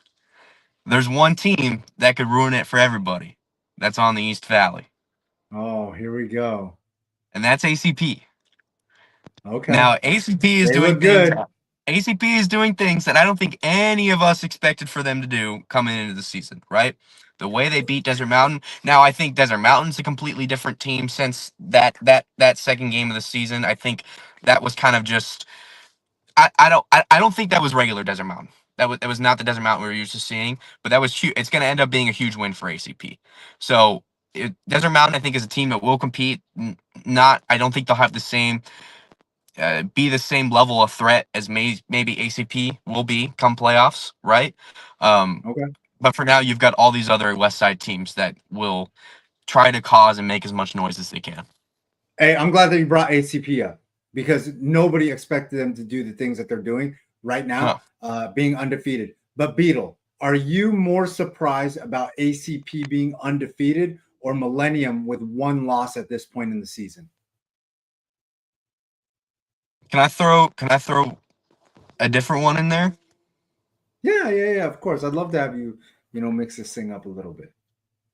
S5: there's one team that could ruin it for everybody. That's on the East Valley,
S1: Oh, here we go.
S5: and that's ACP.
S1: Okay.
S5: Now, ACP is
S1: They
S5: doing
S1: look
S5: things.
S1: good.
S5: ACP is doing things that I don't think any of us expected for them to do coming into the season, right? The way they beat Desert Mountain. Now, I think Desert Mountain's a completely different team since that second game of the season. I think that was kind of just. I don't think that was regular Desert Mountain. That was not the Desert Mountain we were used to seeing. But that was huge. It's going to end up being a huge win for ACP. So Desert Mountain, I think, is a team that will compete. Not. I don't think they'll have the same. Be the same level of threat as maybe ACP will be come playoffs, right?
S1: Okay.
S5: But for now, you've got all these other West Side teams that will try to cause and make as much noise as they can.
S1: Hey, I'm glad that you brought ACP up because nobody expected them to do the things that they're doing right now, being undefeated. But Beetle, are you more surprised about ACP being undefeated or Millennium with one loss at this point in the season?
S5: Can I throw a different one in there?
S1: Yeah. Of course, I'd love to have you, mix this thing up a little bit.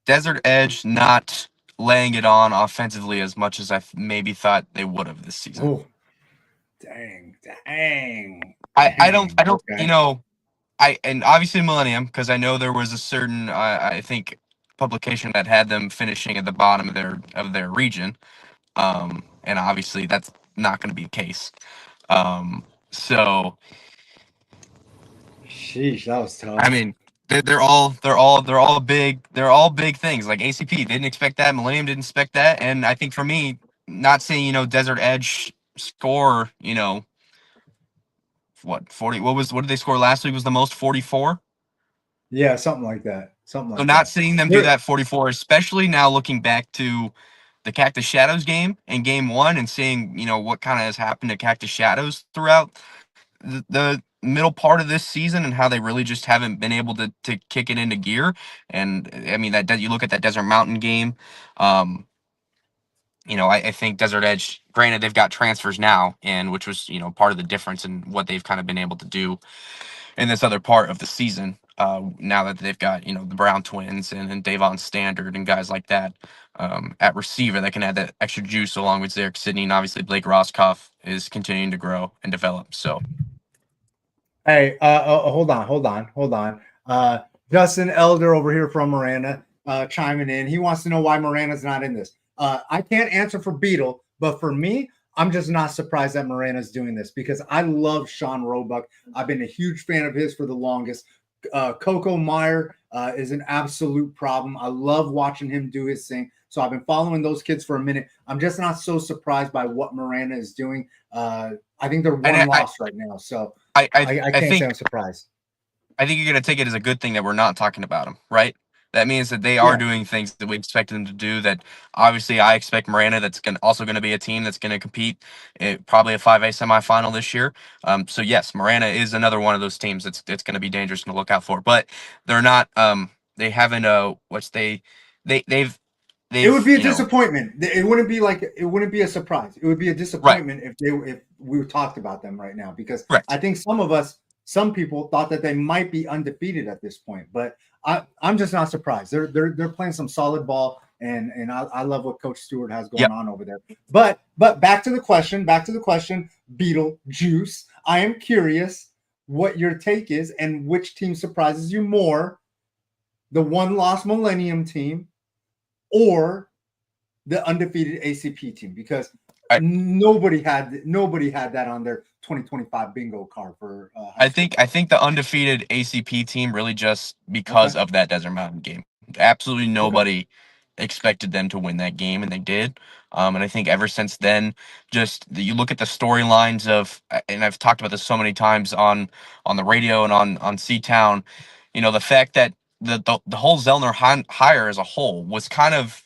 S5: Desert Edge not laying it on offensively as much as I maybe thought they would have this season.
S1: Oh, dang.
S5: I don't,
S1: Okay.
S5: and obviously Millennium, because I know there was a certain, I think, publication that had them finishing at the bottom of their region, and obviously that's not going to be the case. So
S1: Sheesh, that was tough.
S5: I mean, they're all big things. Like ACP didn't expect that, Millennium didn't expect that, and I think for me, not seeing Desert Edge score, what 40? What did they score last week? Was the most 44?
S1: Yeah, something like that. Something like
S5: So
S1: that.
S5: not seeing them do that 44, especially now looking back to the Cactus Shadows game and game one and seeing what kind of has happened to Cactus Shadows throughout the middle part of this season and how they really just haven't been able to kick it into gear. And I mean that you look at that Desert Mountain game. I think Desert Edge, granted, they've got transfers now, and which was, part of the difference in what they've kind of been able to do in this other part of the season. Now that they've got, the Brown twins and Davon Standard and guys like that at receiver that can add that extra juice along with Derek Sidney. And obviously Blake Roscoff is continuing to grow and develop. So,
S1: Hey, hold on. Justin Elder over here from Miranda chiming in. He wants to know why Miranda's not in this. I can't answer for Beetle, but for me, I'm just not surprised that Miranda's doing this because I love Sean Roebuck. I've been a huge fan of his for the longest. Coco Meyer is an absolute problem. I love watching him do his thing. So I've been following those kids for a minute. I'm just not so surprised by what Miranda is doing. I think they're one loss right now. So
S5: I
S1: can't
S5: think
S1: say I'm surprised.
S5: I think you're going to take it as a good thing that we're not talking about them, right? That means that they are doing things that we expect them to do. That obviously I expect Miranda. That's also going to be a team that's going to compete probably a 5A semifinal this year. So yes, Miranda is another one of those teams that's going to be dangerous to look out for. But they're not. They haven't. They've.
S1: It would be a disappointment. It wouldn't be a surprise. It would be a disappointment if we talked about them right now because
S5: Correct.
S1: I think some people thought that they might be undefeated at this point, but I'm just not surprised. They're playing some solid ball, and I love what Coach Stewart has going on over there. But back to the question, Beetlejuice. I am curious what your take is and which team surprises you more, the one-loss Millennium team or the undefeated ACP team, because nobody had that on their 2025 bingo card for.
S5: I think the undefeated ACP team really just because of that Desert Mountain game. Absolutely nobody expected them to win that game, and they did. And I think ever since then, you look at the storylines of, and I've talked about this so many times on the radio and on C-Town, the fact that the whole Zellner hire as a whole was kind of,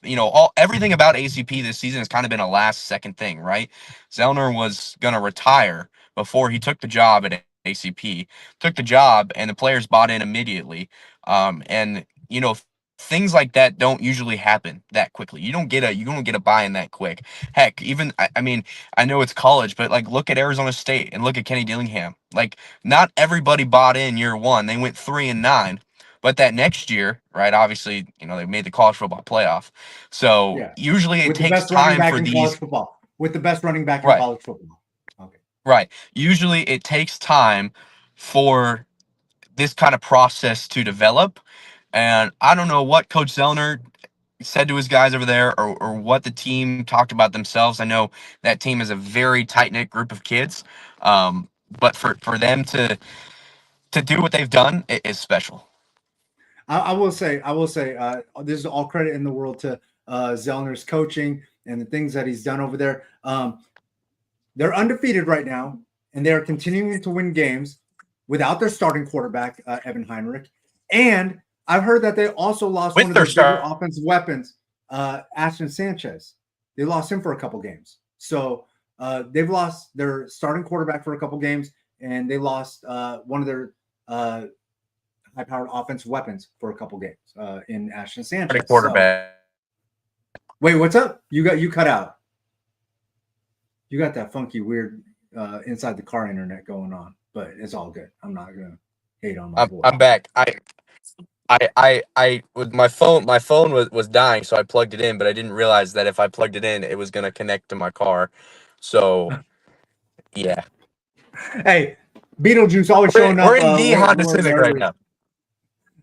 S5: everything about ACP this season has kind of been a last second thing, right? Zellner was going to retire before he took the job at ACP, took the job, and the players bought in immediately. And things like that don't usually happen that quickly. You don't get a buy-in that quick. Heck, even I mean, I know it's college, but like look at Arizona State and look at Kenny Dillingham. Like not everybody bought in year one. They went 3-9. But that next year, right? Obviously, they made the college football playoff. So usually it takes time for these
S1: football with the best running back in college football. Okay.
S5: Right. Usually it takes time for this kind of process to develop. And I don't know what Coach Zellner said to his guys over there or what the team talked about themselves. I know that team is a very tight-knit group of kids. But for them to do what they've done, it is special.
S1: I will say, this is all credit in the world to Zellner's coaching and the things that he's done over there. They're undefeated right now, and they are continuing to win games without their starting quarterback, Evan Heinrich. And I've heard that they also lost one of their bigger offensive weapons, Ashton Sanchez. They lost him for a couple games. So they've lost their starting quarterback for a couple games, and they lost one of their high-powered offensive weapons for a couple games in Ashton Sanchez.
S5: Quarterback.
S1: So, wait, what's up? You cut out. You got that funky, weird inside the car internet going on, but it's all good. I'm not gonna hate on my voice.
S5: I'm back. I with my phone was dying, so I plugged it in, but I didn't realize that if I plugged it in, it was gonna connect to my car. So yeah.
S1: Hey, Beetlejuice always showing up.
S5: We're in the Honda Civic right now.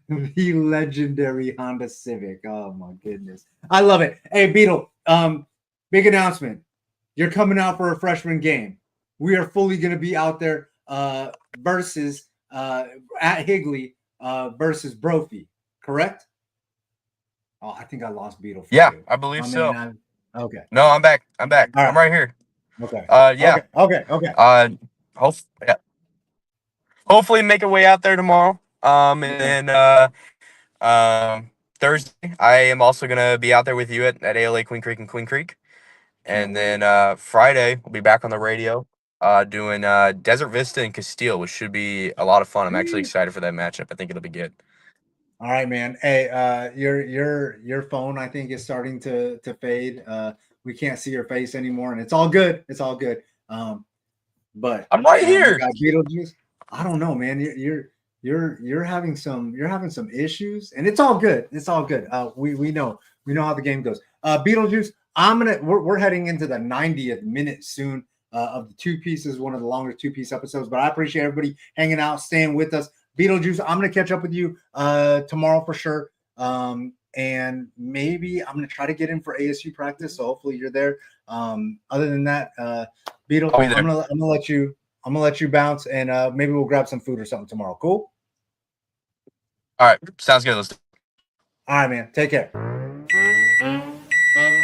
S1: The legendary Honda Civic. Oh my goodness. I love it. Hey, Beetle, big announcement. You're coming out for a freshman game. We are fully going to be out there versus at Higley versus Brophy, correct? Oh, I think I lost Beetle.
S5: Yeah, I believe so.
S1: Okay.
S5: No, I'm back. I'm back.
S1: Right.
S5: I'm right here.
S1: Okay.
S5: Yeah.
S1: Okay.
S5: Hopefully make a way out there tomorrow. And then Thursday, I am also gonna be out there with you at ALA Queen Creek and Queen Creek. And then Friday, we'll be back on the radio. doing Desert Vista and Castile, which should be a lot of fun. I'm actually excited for that matchup. I think it'll be good.
S1: All right, man. Hey, your phone I think is starting to fade. We can't see your face anymore, and it's all good. It's all good. But
S5: I'm right here.
S1: Got Beetlejuice. I don't know, man. You're having some issues, and it's all good. It's all good. We know how the game goes. Beetlejuice. We're heading into the 90th minute soon of the two pieces, one of the longer 2-piece episodes. But I appreciate everybody hanging out, staying with us. Beetlejuice, I'm gonna catch up with you tomorrow for sure. And maybe I'm gonna try to get in for ASU practice. So hopefully you're there. Other than that, Beetle,
S5: I'll be there.
S1: I'm gonna let you bounce, and maybe we'll grab some food or something tomorrow. Cool.
S5: All right, sounds good. Let's do
S1: All right, man. Take care.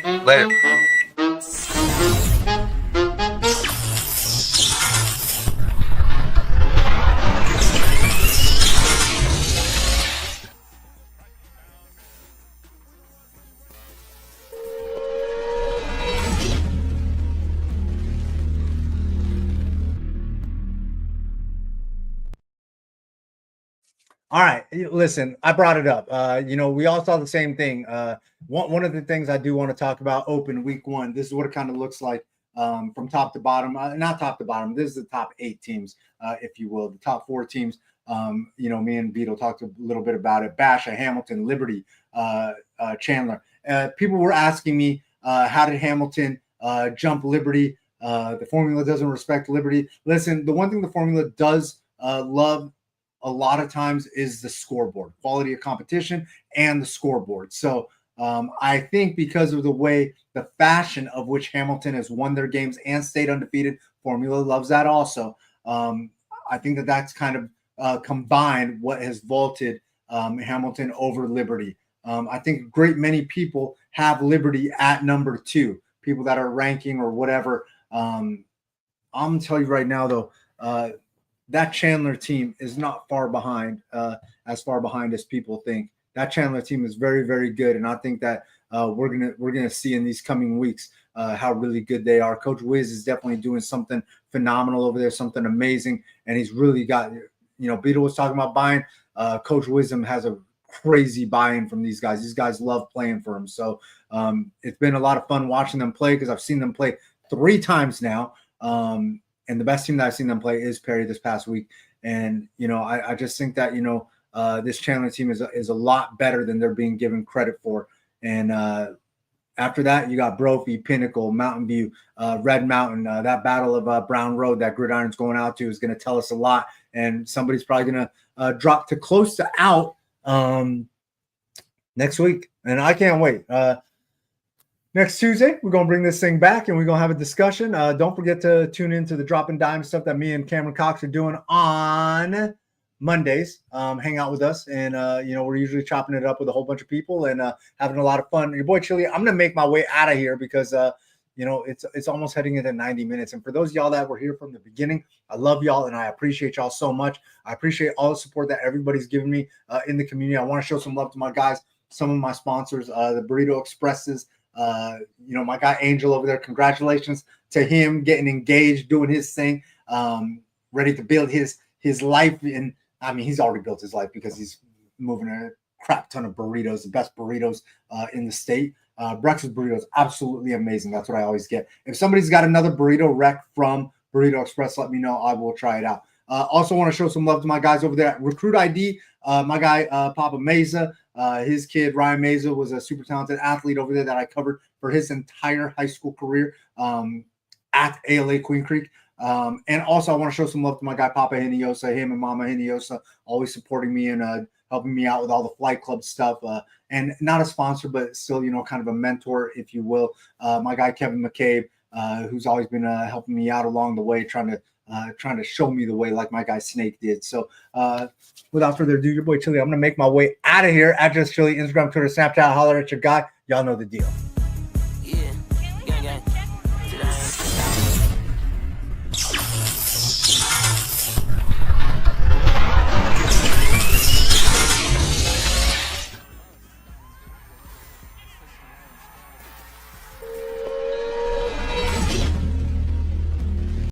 S5: it. Later.
S1: All right, listen, I brought it up. We all saw the same thing. One of the things I do want to talk about open week 1. This is what it kind of looks like from top to bottom. Not top to bottom. This is the top 8 teams, if you will. The top 4 teams. Me and Beetle talked a little bit about it. Basha, Hamilton, Liberty, Chandler. People were asking me, how did Hamilton jump Liberty? The formula doesn't respect Liberty. Listen, the one thing the formula does love a lot of times is the scoreboard, quality of competition and the scoreboard. So I think because of the fashion of which Hamilton has won their games and stayed undefeated, formula loves that also. I think that's kind of combined what has vaulted Hamilton over Liberty. I think a great many people have Liberty at number 2, people that are ranking or whatever. I'm going to tell you right now, though, that Chandler team is not far behind, as far behind as people think. That Chandler team is very, very good, and I think that we're gonna see in these coming weeks how really good they are. Coach Wiz is definitely doing something phenomenal over there, something amazing, and he's really got. Beetle was talking about buying. Coach Wisdom has a crazy buy-in from these guys. These guys love playing for him, so it's been a lot of fun watching them play because I've seen them play 3 times now. And the best team that I've seen them play is Perry this past week. And, I just think that, this Chandler team is a lot better than they're being given credit for. And after that, you got Brophy, Pinnacle, Mountain View, Red Mountain. That battle of Brown Road that Gridiron's going out to is going to tell us a lot. And somebody's probably going to drop to close to out next week. And I can't wait. Next Tuesday, we're going to bring this thing back and we're going to have a discussion. Don't forget to tune into the Drop and Dime stuff that me and Cameron Cox are doing on Mondays. Hang out with us. And, we're usually chopping it up with a whole bunch of people and having a lot of fun. Your boy Chili, I'm going to make my way out of here because, it's almost heading into 90 minutes. And for those of y'all that were here from the beginning, I love y'all and I appreciate y'all so much. I appreciate all the support that everybody's giving me in the community. I want to show some love to my guys, some of my sponsors, the Burrito Expresses. My guy Angel over there, congratulations to him getting engaged, doing his thing, ready to build his life. And I mean, he's already built his life because he's moving a crap ton of burritos, the best burritos in the state. Breakfast burritos, absolutely amazing. That's what I always get. If somebody's got another burrito rec from Burrito Express, let me know. I will try it out. Also want to show some love to my guys over there at Recruit ID. My guy, Papa Meza, his kid, Ryan Meza, was a super talented athlete over there that I covered for his entire high school career at ALA Queen Creek. And also I want to show some love to my guy, Papa Hiniosa, him and Mama Hiniosa, always supporting me and helping me out with all the Flight Club stuff. And not a sponsor, but still, kind of a mentor, if you will. My guy, Kevin McCabe, who's always been helping me out along the way, trying to show me the way like my guy Snake did. So without further ado, your boy Chili, I'm going to make my way out of here. At Just Chili, Instagram, Twitter, Snapchat, holler at your guy. Y'all know the deal.
S4: Yeah, gang, gang.